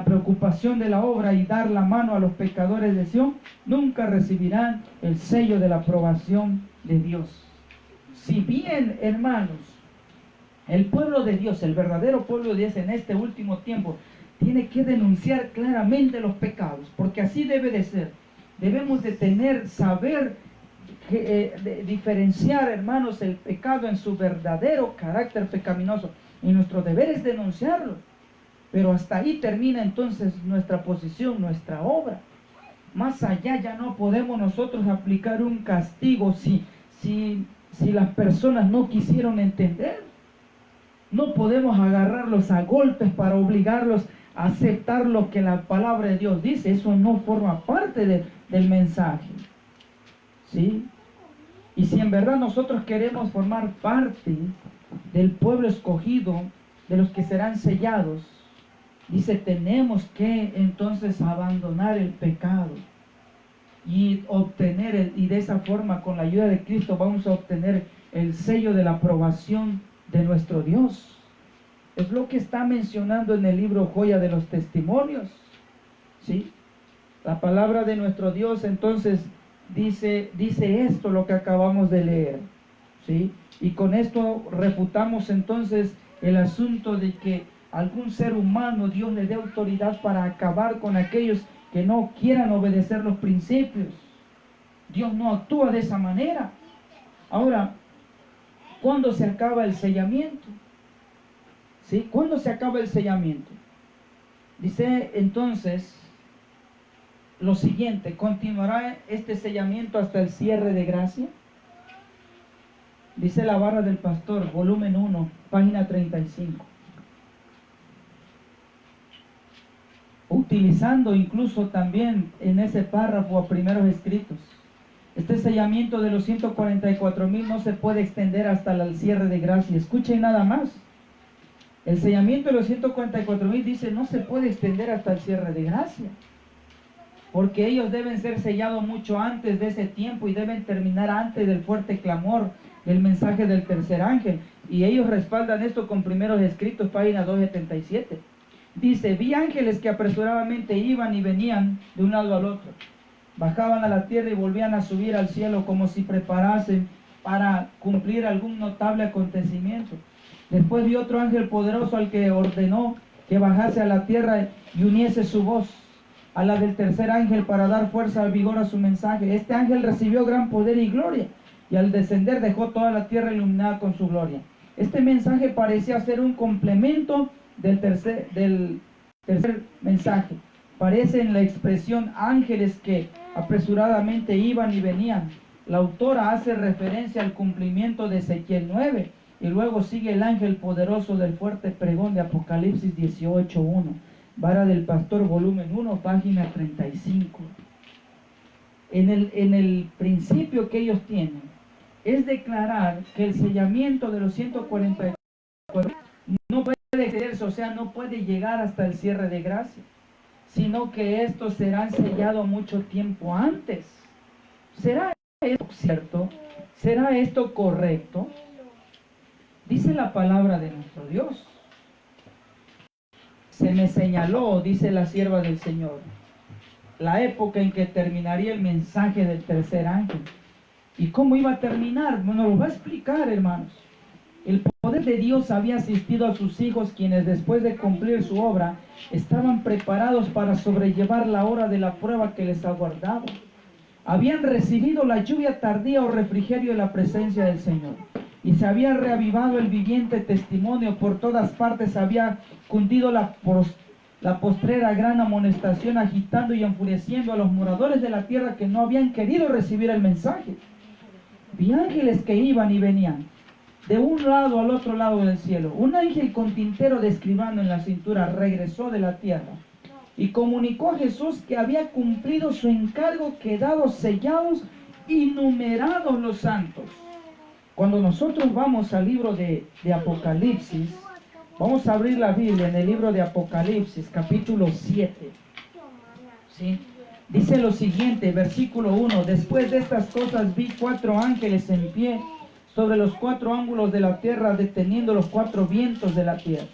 preocupación de la obra y dar la mano a los pecadores de Sión, nunca recibirán el sello de la aprobación de Dios. Si bien, hermanos, el pueblo de Dios, el verdadero pueblo de Dios en este último tiempo, tiene que denunciar claramente los pecados, porque así debe de ser. Debemos de saber diferenciar, hermanos, el pecado en su verdadero carácter pecaminoso, y nuestro deber es denunciarlo. Pero hasta ahí termina entonces nuestra posición, nuestra obra. Más allá ya no podemos nosotros aplicar un castigo si las personas no quisieron entender. No podemos agarrarlos a golpes para obligarlos a aceptar lo que la palabra de Dios dice. Eso no forma parte del mensaje, ¿sí? Y si en verdad nosotros queremos formar parte del pueblo escogido, de los que serán sellados, dice, tenemos que entonces abandonar el pecado y y de esa forma, con la ayuda de Cristo, vamos a obtener el sello de la aprobación de nuestro Dios. Es lo que está mencionando en el libro Joya de los Testimonios, ¿sí? La palabra de nuestro Dios entonces dice esto, lo que acabamos de leer, ¿sí? Y con esto refutamos entonces el asunto de que algún ser humano Dios le dé autoridad para acabar con aquellos que no quieran obedecer los principios. Dios no actúa de esa manera. Ahora, ¿cuándo se acaba el sellamiento? ¿Sí? ¿Cuándo se acaba el sellamiento? Dice entonces lo siguiente: ¿continuará este sellamiento hasta el cierre de gracia? Dice La Barra del Pastor, volumen 1, página 35. Utilizando incluso también en ese párrafo a primeros escritos. Este sellamiento de los 144,000 no se puede extender hasta el cierre de gracia. Escuchen nada más. El sellamiento de los 144,000 dice no se puede extender hasta el cierre de gracia. Porque ellos deben ser sellados mucho antes de ese tiempo y deben terminar antes del fuerte clamor del mensaje del tercer ángel. Y ellos respaldan esto con primeros escritos, página 277. Dice: vi ángeles que apresuradamente iban y venían de un lado al otro. Bajaban a la tierra y volvían a subir al cielo como si preparasen para cumplir algún notable acontecimiento. Después vi otro ángel poderoso al que ordenó que bajase a la tierra y uniese su voz a la del tercer ángel para dar fuerza y vigor a su mensaje. Este ángel recibió gran poder y gloria, y al descender dejó toda la tierra iluminada con su gloria. Este mensaje parecía ser un complemento del tercer mensaje. Parece en la expresión ángeles que apresuradamente iban y venían. La autora hace referencia al cumplimiento de Ezequiel 9, y luego sigue el ángel poderoso del fuerte pregón de Apocalipsis 18:1. Vara del Pastor, volumen 1, página 35. En el principio que ellos tienen es declarar que el sellamiento de los 144 no puede excederse, o sea, no puede llegar hasta el cierre de gracia, sino que estos serán sellados mucho tiempo antes. ¿Será esto cierto? ¿Será esto correcto? Dice la palabra de nuestro Dios: se me señaló, dice la sierva del Señor, la época en que terminaría el mensaje del tercer ángel. ¿Y cómo iba a terminar? Bueno, lo va a explicar, hermanos. El poder de Dios había asistido a sus hijos, quienes después de cumplir su obra estaban preparados para sobrellevar la hora de la prueba que les aguardaba. Habían recibido la lluvia tardía o refrigerio de la presencia del Señor, y se había reavivado el viviente testimonio. Por todas partes había cundido la postrera gran amonestación, agitando y enfureciendo a los moradores de la tierra que no habían querido recibir el mensaje. Vi ángeles que iban y venían de un lado al otro lado del cielo. Un ángel con tintero de escribano en la cintura regresó de la tierra y comunicó a Jesús que había cumplido su encargo, quedados sellados y numerados los santos. Cuando nosotros vamos al libro de Apocalipsis, vamos a abrir la Biblia en el libro de Apocalipsis, capítulo 7. ¿Sí? Dice lo siguiente, versículo 1: después de estas cosas vi 4 ángeles en pie sobre los 4 ángulos de la tierra, deteniendo los 4 vientos de la tierra,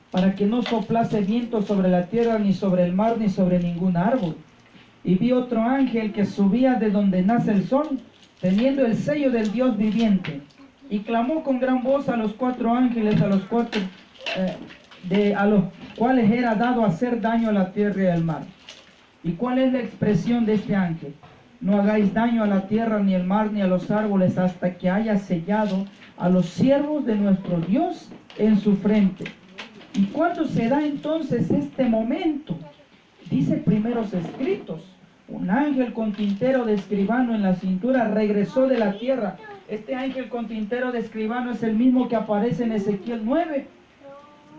para que no soplase viento sobre la tierra, ni sobre el mar, ni sobre ningún árbol. Y vi otro ángel que subía de donde nace el sol, teniendo el sello del Dios viviente, y clamó con gran voz a los 4 ángeles, a los cuales era dado hacer daño a la tierra y al mar. ¿Y cuál es la expresión de este ángel? No hagáis daño a la tierra, ni al mar, ni a los árboles, hasta que haya sellado a los siervos de nuestro Dios en su frente. ¿Y cuándo se da entonces este momento? Dice primeros escritos: un ángel con tintero de escribano en la cintura regresó de la tierra. Este ángel con tintero de escribano es el mismo que aparece en Ezequiel 9,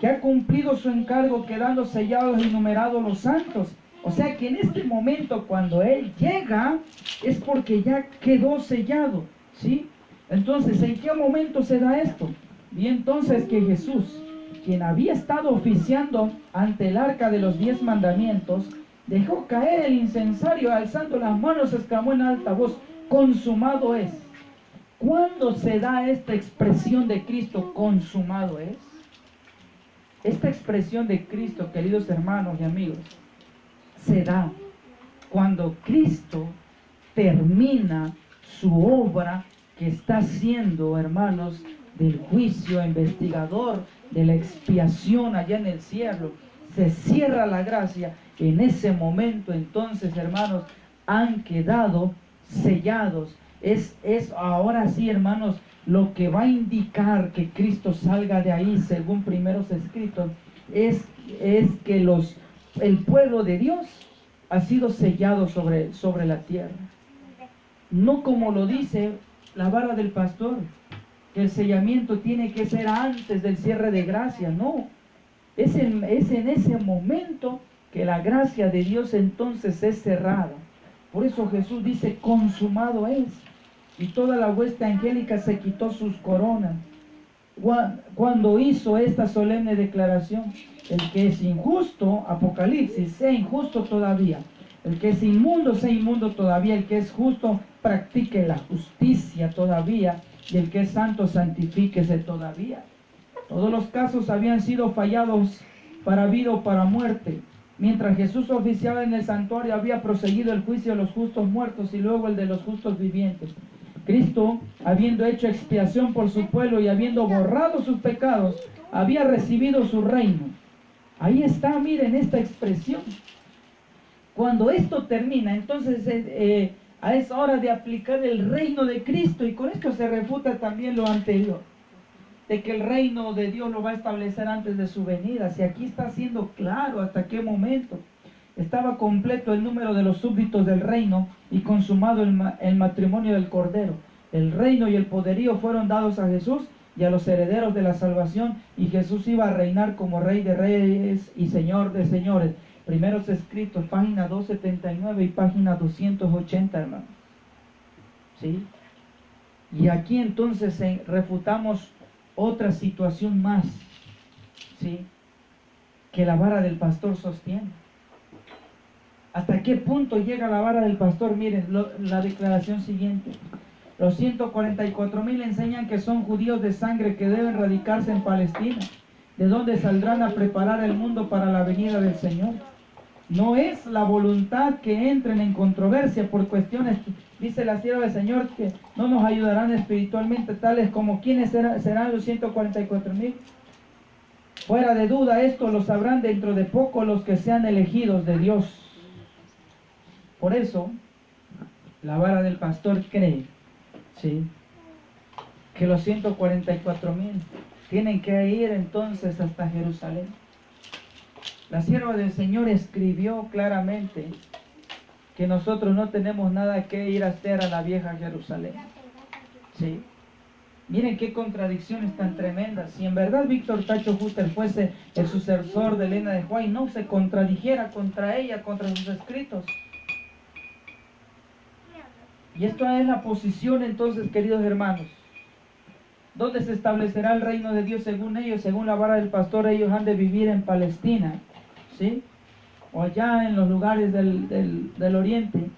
que ha cumplido su encargo, quedando sellados y numerados los santos. O sea que en este momento, cuando él llega, es porque ya quedó sellado, ¿sí? Entonces, ¿en qué momento se da esto? Y entonces que Jesús, quien había estado oficiando ante el arca de los 10 mandamientos, dejó caer el incensario, alzando las manos, exclamó en alta voz: consumado es. ¿Cuándo se da esta expresión de Cristo, consumado es? Esta expresión de Cristo, queridos hermanos y amigos, se da cuando Cristo termina su obra que está haciendo, hermanos, del juicio investigador, de la expiación allá en el cielo, se cierra la gracia. En ese momento, entonces, hermanos, han quedado sellados. Es ahora sí, hermanos, lo que va a indicar que Cristo salga de ahí, según primeros escritos, es que el pueblo de Dios ha sido sellado sobre la tierra. No como lo dice la vara del pastor, que el sellamiento tiene que ser antes del cierre de gracia. No, es en ese momento que la gracia de Dios entonces es cerrada. Por eso Jesús dice, consumado es. Y toda la hueste angélica se quitó sus coronas cuando hizo esta solemne declaración: el que es injusto, Apocalipsis, sea injusto todavía. El que es inmundo, sea inmundo todavía. El que es justo, practique la justicia todavía. Y el que es santo, santifíquese todavía. Todos los casos habían sido fallados para vida o para muerte. Mientras Jesús oficiaba en el santuario, había proseguido el juicio de los justos muertos y luego el de los justos vivientes. Cristo, habiendo hecho expiación por su pueblo y habiendo borrado sus pecados, había recibido su reino. Ahí está, miren esta expresión. Cuando esto termina, entonces es hora de aplicar el reino de Cristo, y con esto se refuta también lo anterior, de que el reino de Dios lo va a establecer antes de su venida. Si aquí está siendo claro hasta qué momento estaba completo el número de los súbditos del reino y consumado el matrimonio del Cordero. El reino y el poderío fueron dados a Jesús y a los herederos de la salvación, y Jesús iba a reinar como Rey de Reyes y Señor de Señores. Primeros escritos, página 279 y página 280, hermano. ¿Sí? Y aquí entonces refutamos otra situación más, ¿sí?, que la vara del pastor sostiene. ¿Hasta qué punto llega la vara del pastor? Miren la declaración siguiente. Los 144,000 enseñan que son judíos de sangre que deben radicarse en Palestina, de donde saldrán a preparar el mundo para la venida del Señor. No es la voluntad que entren en controversia por cuestiones, dice la sierva del Señor, que no nos ayudarán espiritualmente, tales como quienes serán los 144,000. Fuera de duda, esto lo sabrán dentro de poco los que sean elegidos de Dios. Por eso, la vara del pastor cree, ¿sí?, que los 144,000 tienen que ir entonces hasta Jerusalén. La sierva del Señor escribió claramente que nosotros no tenemos nada que ir a hacer a la vieja Jerusalén. ¿Sí? Miren qué contradicciones tan tremendas. Si en verdad Víctor Tacho Hutter fuese el sucesor de Elena de White, no se contradijera contra ella, contra sus escritos. Y esto es la posición entonces, queridos hermanos. ¿Dónde se establecerá el reino de Dios según ellos? Según la vara del pastor, ellos han de vivir en Palestina, ¿sí?, o allá en los lugares del oriente.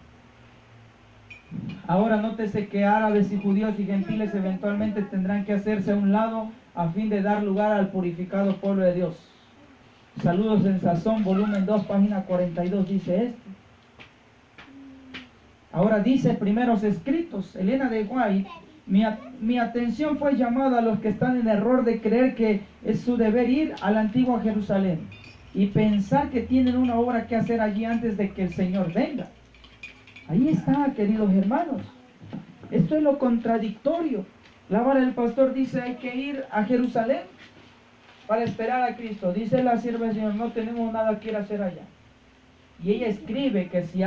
Ahora nótese que árabes y judíos y gentiles eventualmente tendrán que hacerse a un lado a fin de dar lugar al purificado pueblo de Dios. Saludos en Sazón, volumen 2, página 42, dice esto. Ahora dice primeros escritos, Elena de White: mi atención fue llamada a los que están en error de creer que es su deber ir a la antigua Jerusalén y pensar que tienen una obra que hacer allí antes de que el Señor venga. Ahí está, queridos hermanos. Esto es lo contradictorio. La vara del pastor dice: hay que ir a Jerusalén para esperar a Cristo. Dice la sierva del Señor: no tenemos nada que ir a hacer allá. Y ella escribe que si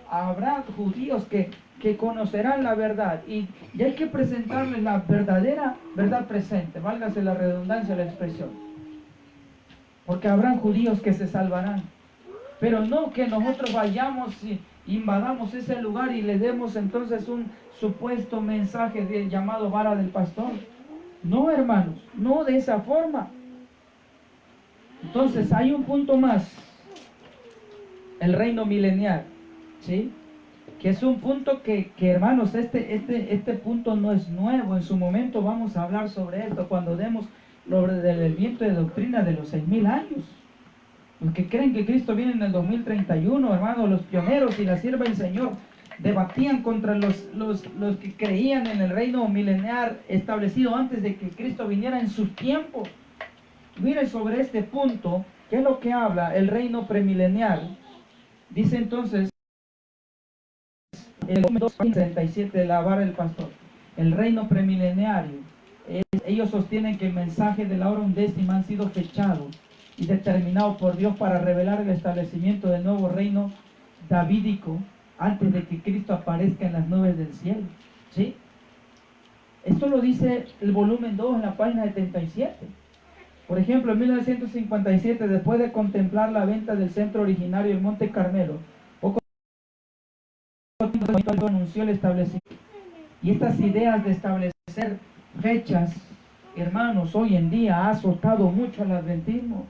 habrá judíos que conocerán la verdad, y hay que presentarles la verdadera verdad presente, válgase la redundancia de la expresión, porque habrán judíos que se salvarán, pero no que nosotros vayamos y invadamos ese lugar y le demos entonces un supuesto mensaje llamado vara del pastor. No, hermanos, no de esa forma. Entonces hay un punto más: el reino milenial, ¿sí?, que es un punto que hermanos, este punto no es nuevo. En su momento vamos a hablar sobre esto cuando demos sobre el viento de doctrina de los 6,000 años. Los que creen que Cristo viene en el 2031, hermanos, los pioneros y la sierva del Señor debatían contra los que creían en el reino milenial establecido antes de que Cristo viniera en sus tiempos. Mire sobre este punto, ¿qué es lo que habla el reino premilenial? Dice entonces, en el 2:37 de la vara del pastor, el reino premilenario, ellos sostienen que el mensaje de la hora undécima han sido fechados y determinados por Dios para revelar el establecimiento del nuevo reino davídico antes de que Cristo aparezca en las nubes del cielo. ¿Sí? Esto lo dice el volumen 2 en la página 77. Por ejemplo, en 1957, después de contemplar la venta del centro originario, el Monte Carmelo, poco tiempo anunció el establecimiento. Y estas ideas de establecer fechas, hermanos, hoy en día ha azotado mucho al adventismo.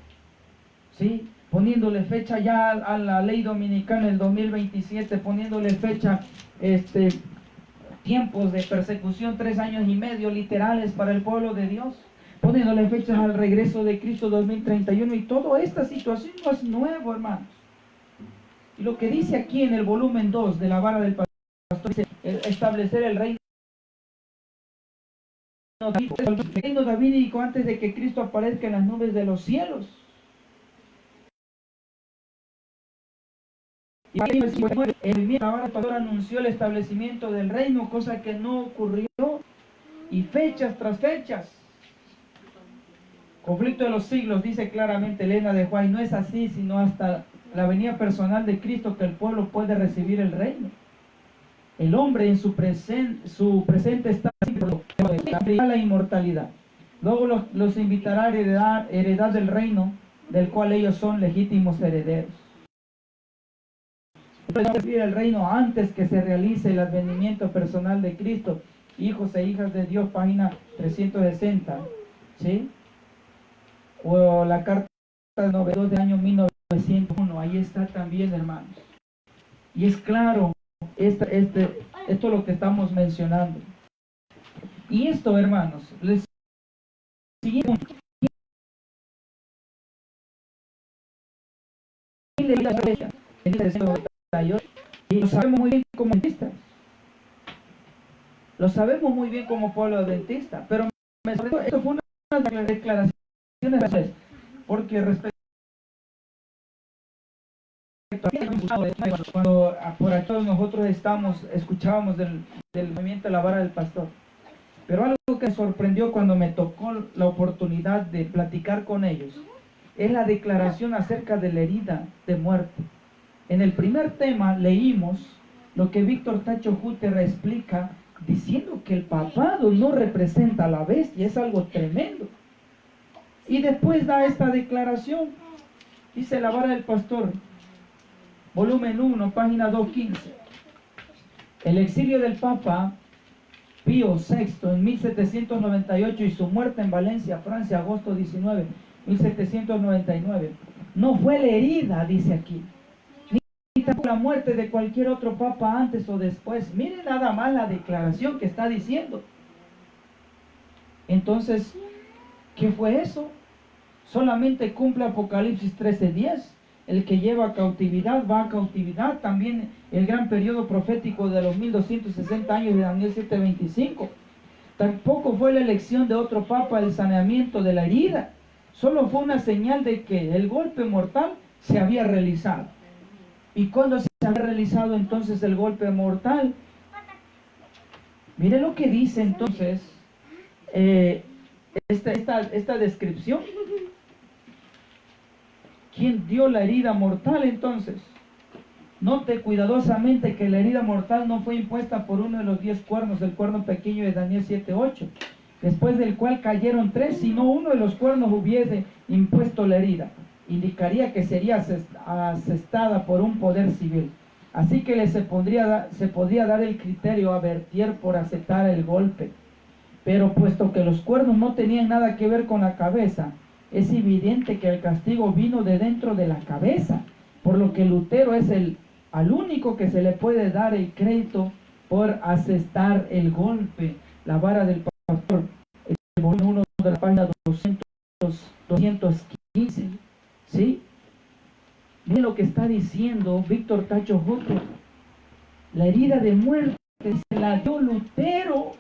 ¿Sí? Poniéndole fecha ya a la ley dominicana el 2027, poniéndole fecha, tiempos de persecución, 3 años y medio literales para el pueblo de Dios, poniéndole fechas al regreso de Cristo 2031, y toda esta situación no es nuevo, hermanos. Y lo que dice aquí en el volumen 2 de la vara del pastor, dice establecer el reino davídico antes de que Cristo aparezca en las nubes de los cielos. Y el pastor anunció el establecimiento del reino, cosa que no ocurrió, y fechas tras fechas. Conflicto de los siglos, dice claramente Elena de White, no es así, sino hasta la venida personal de Cristo que el pueblo puede recibir el reino. El hombre en su presente está a la inmortalidad. Luego los invitará a heredad del reino, del cual ellos son legítimos herederos. Recibir el reino antes que se realice el advenimiento personal de Cristo. Hijos e hijas de Dios, página 360, ¿sí? O la carta de 92 del año 1901, ahí está también, hermanos. Y es claro, esto es lo que estamos mencionando. Y esto, hermanos, les seguimos. Y lo sabemos muy bien como adventistas. Lo sabemos muy bien como pueblo adventista. Pero esto fue una declaración, porque respecto a cuando por aquí nosotros escuchábamos del movimiento de la vara del pastor. Pero algo que me sorprendió cuando me tocó la oportunidad de platicar con ellos es la declaración acerca de la herida de muerte. En el primer tema leímos lo que Víctor Tacho Hutter explica, diciendo que el papado no representa a la bestia, es algo tremendo. Y después da esta declaración, dice la vara del pastor, volumen 1, página 215. El exilio del Papa Pío VI en 1798 y su muerte en Valencia, Francia, agosto 19, 1799. No fue la herida, dice aquí, ni tampoco la muerte de cualquier otro papa antes o después. Miren nada más la declaración que está diciendo. Entonces, ¿qué fue eso? Solamente cumple Apocalipsis 13:10. El que lleva a cautividad va a cautividad. También el gran periodo profético de los 1260 años de Daniel 7:25. Tampoco fue la elección de otro papa el saneamiento de la herida. Solo fue una señal de que el golpe mortal se había realizado. ¿Y cuándo se había realizado entonces el golpe mortal? Mire lo que dice entonces esta descripción. ¿Quién dio la herida mortal entonces? Note cuidadosamente que la herida mortal no fue impuesta por uno de los 10 cuernos, el cuerno pequeño de Daniel 7:8, después del cual cayeron 3, sino uno de los cuernos hubiese impuesto la herida. Indicaría que sería asestada por un poder civil. Así que se podría dar el criterio a Berthier por aceptar el golpe. Pero puesto que los cuernos no tenían nada que ver con la cabeza, es evidente que el castigo vino de dentro de la cabeza, por lo que Lutero es al único que se le puede dar el crédito por asestar el golpe. La vara del pastor, el volumen 1 de la página 215, ¿sí? Miren lo que está diciendo Víctor Tacho Hutter. La herida de muerte se la dio Lutero.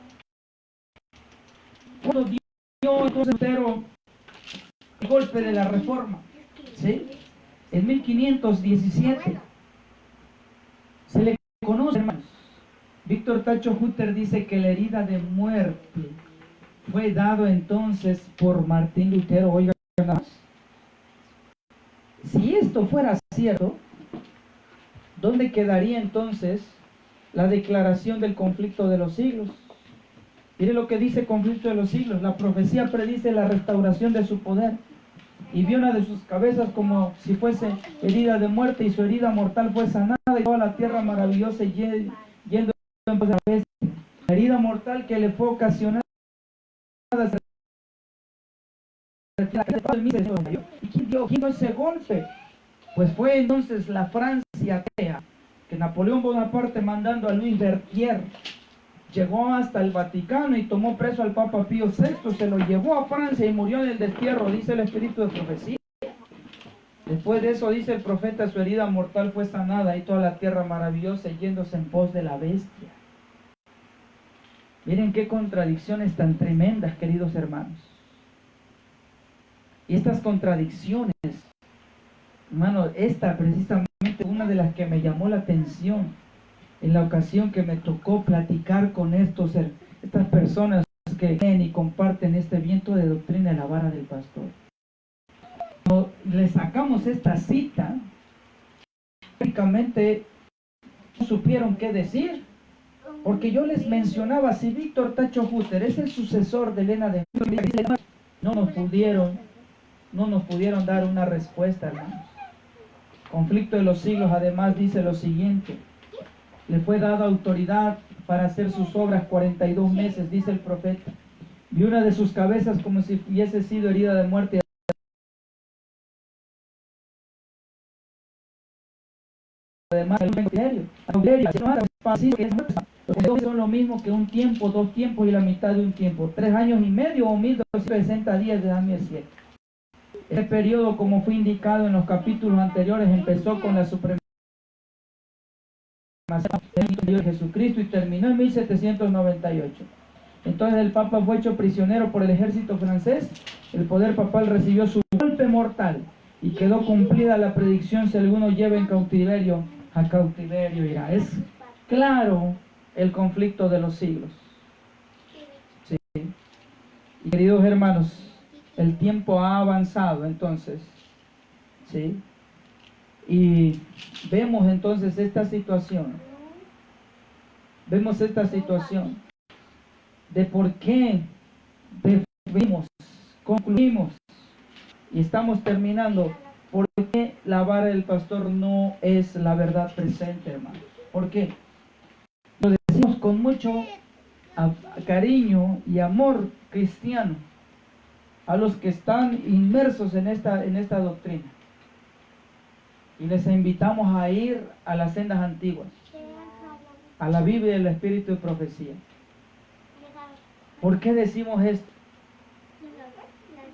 Cuando dio entonces Lutero el golpe de la Reforma, ¿sí? En 1517. Se le conoce, hermanos. Víctor Tacho Hutter dice que la herida de muerte fue dado entonces por Martín Lutero. Oigan, si esto fuera cierto, ¿dónde quedaría entonces la declaración del conflicto de los siglos? Mire lo que dice conflicto de los siglos. La profecía predice la restauración de su poder. Y vio una de sus cabezas como si fuese herida de muerte, y su herida mortal fue sanada, y toda la tierra maravillosa yendo en pos de la bestia. La herida mortal que le fue ocasionada. ¿Y quién dio ese golpe? Pues fue entonces la Francia atea, que Napoleón Bonaparte, mandando a Luis Berthier, llegó hasta el Vaticano y tomó preso al Papa Pío VI, se lo llevó a Francia y murió en el destierro, dice el espíritu de profecía. Después de eso, dice el profeta, su herida mortal fue sanada, y toda la tierra maravillosa yéndose en pos de la bestia. Miren qué contradicciones tan tremendas, queridos hermanos. Y estas contradicciones, hermano, esta precisamente una de las que me llamó la atención en la ocasión que me tocó platicar con estas personas que creen y comparten este viento de doctrina en la vara del pastor. Cuando le sacamos esta cita, prácticamente no supieron qué decir, porque yo les mencionaba, si Víctor Tacho Hutter es el sucesor de Elena de White, no nos pudieron dar una respuesta, hermanos. Conflicto de los siglos además dice lo siguiente: le fue dada autoridad para hacer sus obras 42 meses, dice el profeta. Vi una de sus cabezas como si hubiese sido herida de muerte. Además, el son lo mismo que un tiempo, 2 tiempos y la mitad de un tiempo. 3 años y medio o 1260 días de Daniel 7. Este periodo, como fue indicado en los capítulos anteriores, empezó con la supremacía de Jesucristo y terminó en 1798. Entonces el Papa fue hecho prisionero por el ejército francés. El poder papal recibió su golpe mortal y quedó cumplida la predicción: si alguno lleva en cautiverio, a cautiverio irá. Es claro el conflicto de los siglos. Sí. Y queridos hermanos, el tiempo ha avanzado entonces, ¿sí? Y vemos entonces esta situación. Vemos esta situación de por qué concluimos y estamos terminando. ¿Por qué la vara del pastor no es la verdad presente, hermano? ¿Por qué? Lo decimos con mucho cariño y amor cristiano a los que están inmersos en esta doctrina. Y les invitamos a ir a las sendas antiguas, a la Biblia y el Espíritu de Profecía. ¿Por qué decimos esto?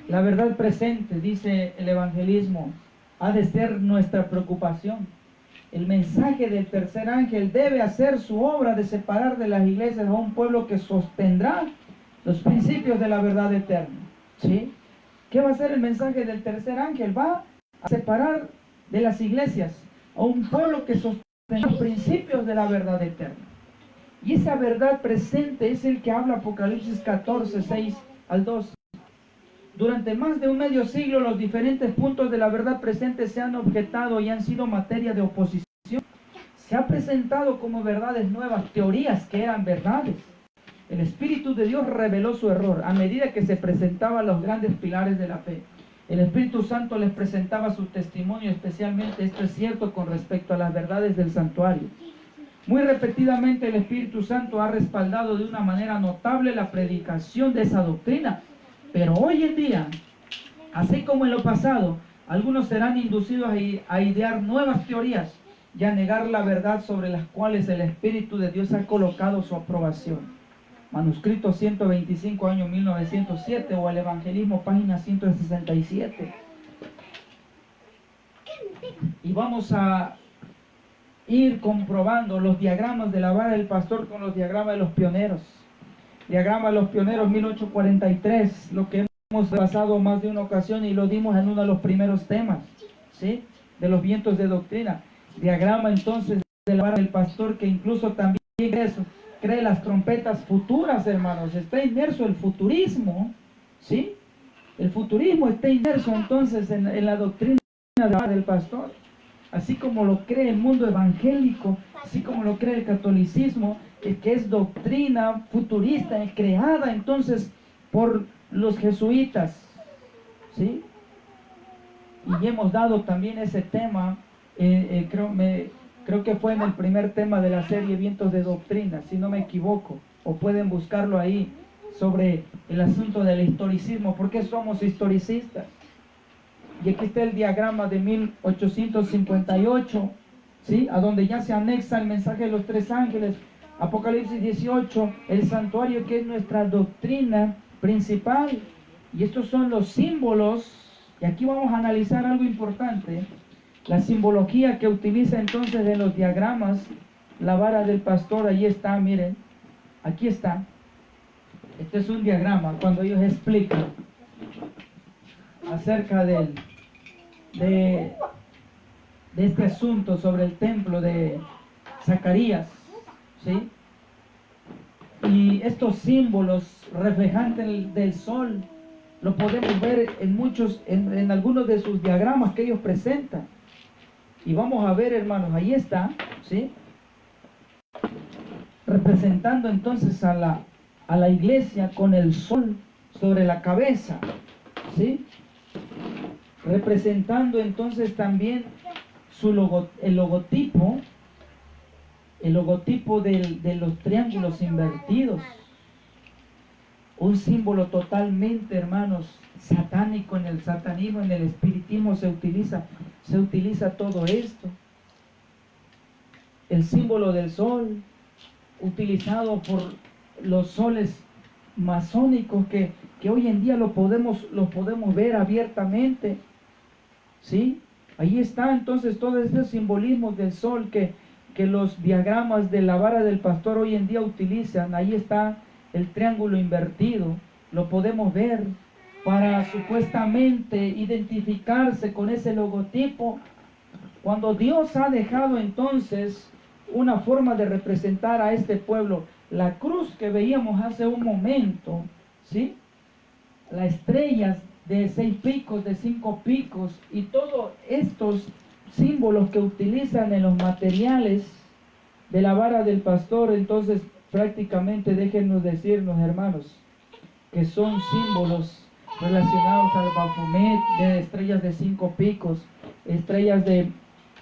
La verdad presente, dice el evangelismo, ha de ser nuestra preocupación. El mensaje del tercer ángel debe hacer su obra de separar de las iglesias a un pueblo que sostendrá los principios de la verdad eterna. ¿Sí? ¿Qué va a hacer el mensaje del tercer ángel? Va a separar de las iglesias a un pueblo que sostendrá los principios de la verdad eterna. Y esa verdad presente es el que habla Apocalipsis 14, 6 al 12. Durante más de un medio siglo, los diferentes puntos de la verdad presente se han objetado y han sido materia de oposición. Se ha presentado como verdades nuevas, teorías que eran verdades. El Espíritu de Dios reveló su error a medida que se presentaban los grandes pilares de la fe. El Espíritu Santo les presentaba su testimonio, especialmente esto es cierto con respecto a las verdades del santuario. Muy repetidamente el Espíritu Santo ha respaldado de una manera notable la predicación de esa doctrina. Pero hoy en día, así como en lo pasado, algunos serán inducidos a idear nuevas teorías y a negar la verdad sobre las cuales el Espíritu de Dios ha colocado su aprobación. Manuscrito 125, año 1907, o el Evangelismo, página 167. y vamos a ir comprobando los diagramas de la vara del pastor con los diagramas de los pioneros. Diagrama de los pioneros 1843, lo que hemos pasado más de una ocasión y lo dimos en uno de los primeros temas, ¿sí? De los vientos de doctrina. Diagrama entonces de la vara del pastor, que incluso también cree las trompetas futuras, hermanos. Está inmerso el futurismo, ¿sí? El futurismo está inmerso entonces en la doctrina de la vara del pastor, así como lo cree el mundo evangélico, así como lo cree el catolicismo, que es doctrina futurista, creada entonces por los jesuitas, ¿sí? Y hemos dado también ese tema, creo que fue en el primer tema de la serie Vientos de Doctrina, si no me equivoco, o pueden buscarlo ahí, sobre el asunto del historicismo. ¿Por qué somos historicistas? Y aquí está el diagrama de 1858, ¿sí? A donde ya se anexa el mensaje de los tres ángeles, Apocalipsis 18, el santuario, que es nuestra doctrina principal. Y estos son los símbolos, y aquí vamos a analizar algo importante, la simbología que utiliza entonces en los diagramas la vara del pastor. Ahí está, miren, aquí está. Este es un diagrama cuando ellos explican acerca de este asunto sobre el templo de Zacarías, ¿sí? Y estos símbolos reflejantes del sol lo podemos ver en algunos de sus diagramas que ellos presentan. Y vamos a ver, hermanos, ahí está, ¿sí? Representando entonces a la iglesia con el sol sobre la cabeza, ¿sí? Representando entonces también el logotipo de los triángulos invertidos. Un símbolo totalmente, hermanos, satánico. En el satanismo, en el espiritismo se utiliza todo esto. El símbolo del sol, utilizado por los soles masónicos, que hoy en día lo podemos ver abiertamente, ¿sí? Ahí está entonces todos estos simbolismos del sol que los diagramas de la vara del pastor hoy en día utilizan. Ahí está el triángulo invertido, lo podemos ver para supuestamente identificarse con ese logotipo, cuando Dios ha dejado entonces una forma de representar a este pueblo. La cruz que veíamos hace un momento, ¿sí? Las estrellas de 6 picos, de 5 picos, y todos estos símbolos que utilizan en los materiales de la vara del pastor. Entonces prácticamente, déjenos decirnos, hermanos, que son símbolos relacionados al Baphomet, de estrellas de 5 picos, estrellas de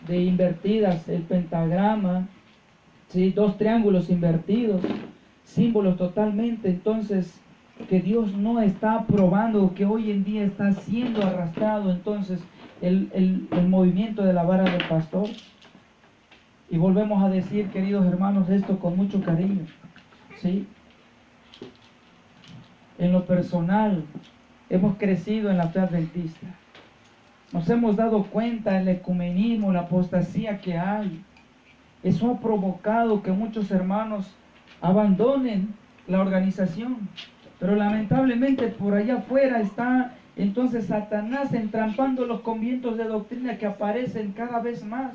invertidas, el pentagrama, ¿sí? 2 triángulos invertidos, símbolos totalmente entonces que Dios no está aprobando, que hoy en día está siendo arrastrado entonces el movimiento de la vara del pastor. Y volvemos a decir, queridos hermanos, esto con mucho cariño, ¿sí? En lo personal, hemos crecido en la fe adventista. Nos hemos dado cuenta del ecumenismo, la apostasía que hay. Eso ha provocado que muchos hermanos abandonen la organización. Pero lamentablemente por allá afuera está entonces Satanás entrampándolos con vientos de doctrina que aparecen cada vez más.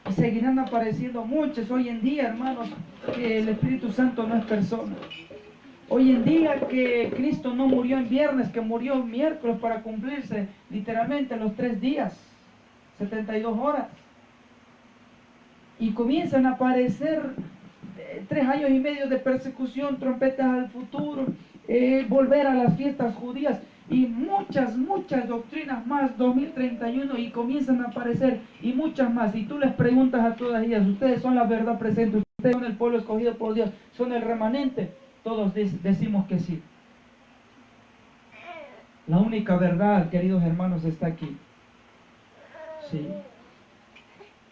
Y seguirán apareciendo muchos hoy en día, hermanos, que el Espíritu Santo no es persona. Hoy en día que Cristo no murió en viernes, que murió en miércoles para cumplirse literalmente los 3 días, 72 horas. Y comienzan a aparecer 3 años y medio de persecución, trompetas al futuro, volver a las fiestas judías y muchas doctrinas más, 2031, y comienzan a aparecer, y muchas más. Y tú les preguntas a todas ellas, ustedes son la verdad presente, ustedes son el pueblo escogido por Dios, son el remanente. Todos decimos que sí. La única verdad, queridos hermanos, está aquí. Sí.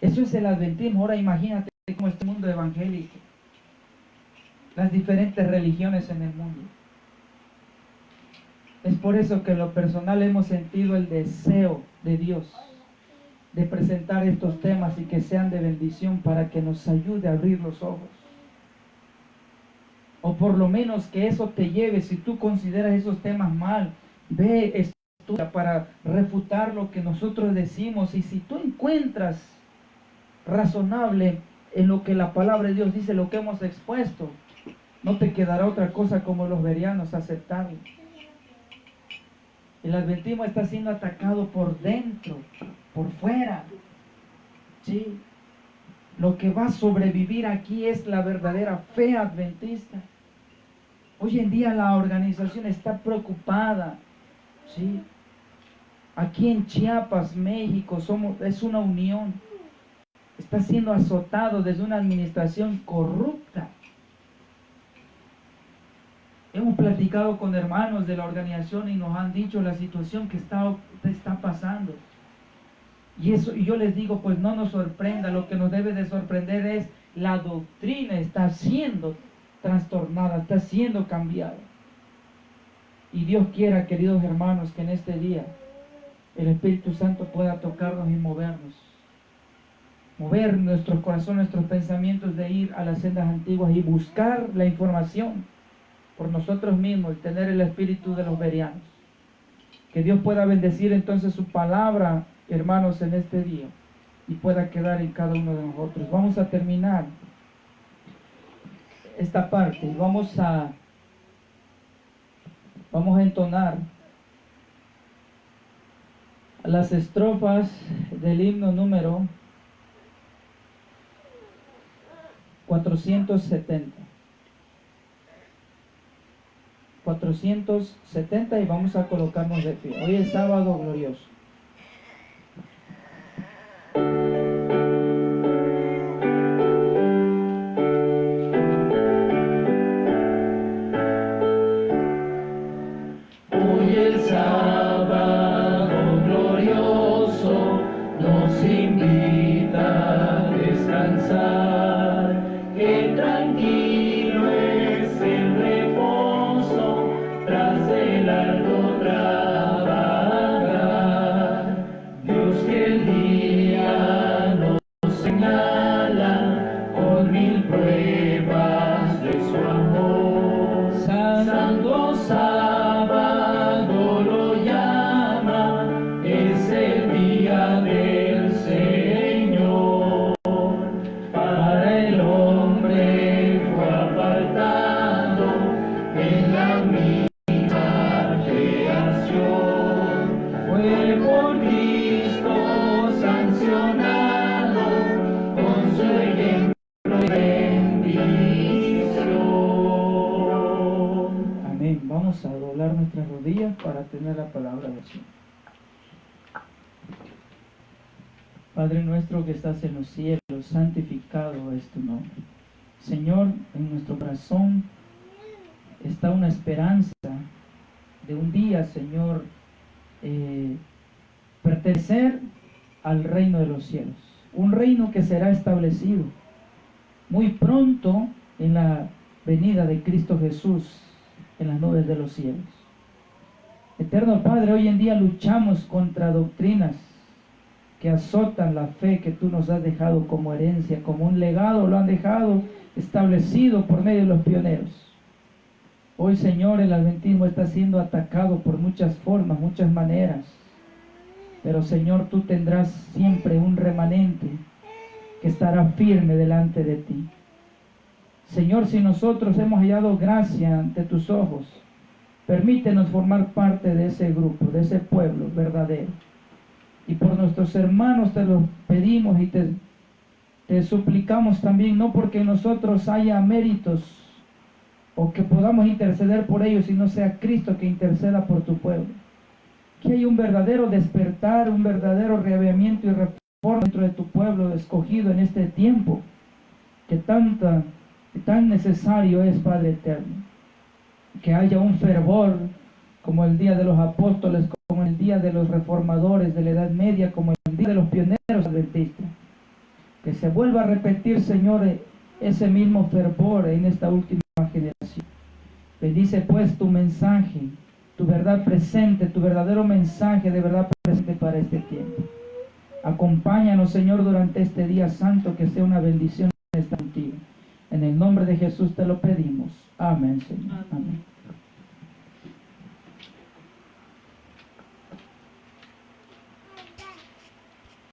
Eso es el adventismo. Ahora imagínate cómo este mundo evangélico, las diferentes religiones en el mundo. Es por eso que en lo personal hemos sentido el deseo de Dios de presentar estos temas y que sean de bendición para que nos ayude a abrir los ojos. O por lo menos que eso te lleve, si tú consideras esos temas mal, ve, estudia para refutar lo que nosotros decimos. Y si tú encuentras razonable en lo que la palabra de Dios dice, lo que hemos expuesto, no te quedará otra cosa como los bereanos aceptarlo. El adventismo está siendo atacado por dentro, por fuera. ¿Sí? Lo que va a sobrevivir aquí es la verdadera fe adventista. Hoy en día la organización está preocupada. ¿Sí? Aquí en Chiapas, México, es una unión. Está siendo azotado desde una administración corrupta. Hemos platicado con hermanos de la organización y nos han dicho la situación que está pasando. Y yo les digo, pues no nos sorprenda, lo que nos debe de sorprender es la doctrina está siendo trastornada, está siendo cambiada. Y Dios quiera, queridos hermanos, que en este día el Espíritu Santo pueda tocarnos y movernos. Mover nuestros corazones, nuestros pensamientos de ir a las sendas antiguas y buscar la información por nosotros mismos, el tener el espíritu de los bereanos. Que Dios pueda bendecir entonces su palabra, hermanos, en este día y pueda quedar en cada uno de nosotros. Vamos a terminar esta parte y vamos a entonar las estrofas del himno número 470. 470 y vamos a colocarnos de pie. Hoy es sábado glorioso. Hoy el sábado glorioso nos invita a descansar, que tranquilo es el reposo tras el largo trabajar. Dios que el día nos señala con mil pruebas de su amor. Santo sábado lo llama, es el día del Señor. Para el hombre fue apartado en la misma creación. Fue por Cristo sancionado con su ejemplo y bendición. Amén. Vamos a doblar nuestras rodillas para tener la palabra de Dios. Padre nuestro que estás en los cielos, santificado es tu nombre. Señor, en nuestro corazón está una esperanza de un día, Señor, pertenecer al reino de los cielos. Un reino que será establecido muy pronto en la venida de Cristo Jesús en las nubes de los cielos. Eterno Padre, hoy en día luchamos contra doctrinas que azotan la fe que tú nos has dejado como herencia, como un legado, lo han dejado establecido por medio de los pioneros. Hoy, Señor, el adventismo está siendo atacado por muchas formas, muchas maneras, pero Señor, tú tendrás siempre un remanente que estará firme delante de ti. Señor, si nosotros hemos hallado gracia ante tus ojos, permítenos formar parte de ese grupo, de ese pueblo verdadero. Y por nuestros hermanos te lo pedimos y te suplicamos también, no porque en nosotros haya méritos o que podamos interceder por ellos, sino sea Cristo que interceda por tu pueblo. Que haya un verdadero despertar, un verdadero reavivamiento y reforma dentro de tu pueblo escogido en este tiempo, que tan necesario es, Padre eterno. Que haya un fervor como el día de los apóstoles, como el día de los reformadores de la Edad Media, como el día de los pioneros adventistas. Que se vuelva a repetir, Señor, ese mismo fervor en esta última generación. Bendice pues tu mensaje, tu verdad presente, tu verdadero mensaje de verdad presente para este tiempo. Acompáñanos, Señor, durante este día santo, que sea una bendición estar contigo. En el nombre de Jesús te lo pedimos. Amén, Señor. Amén.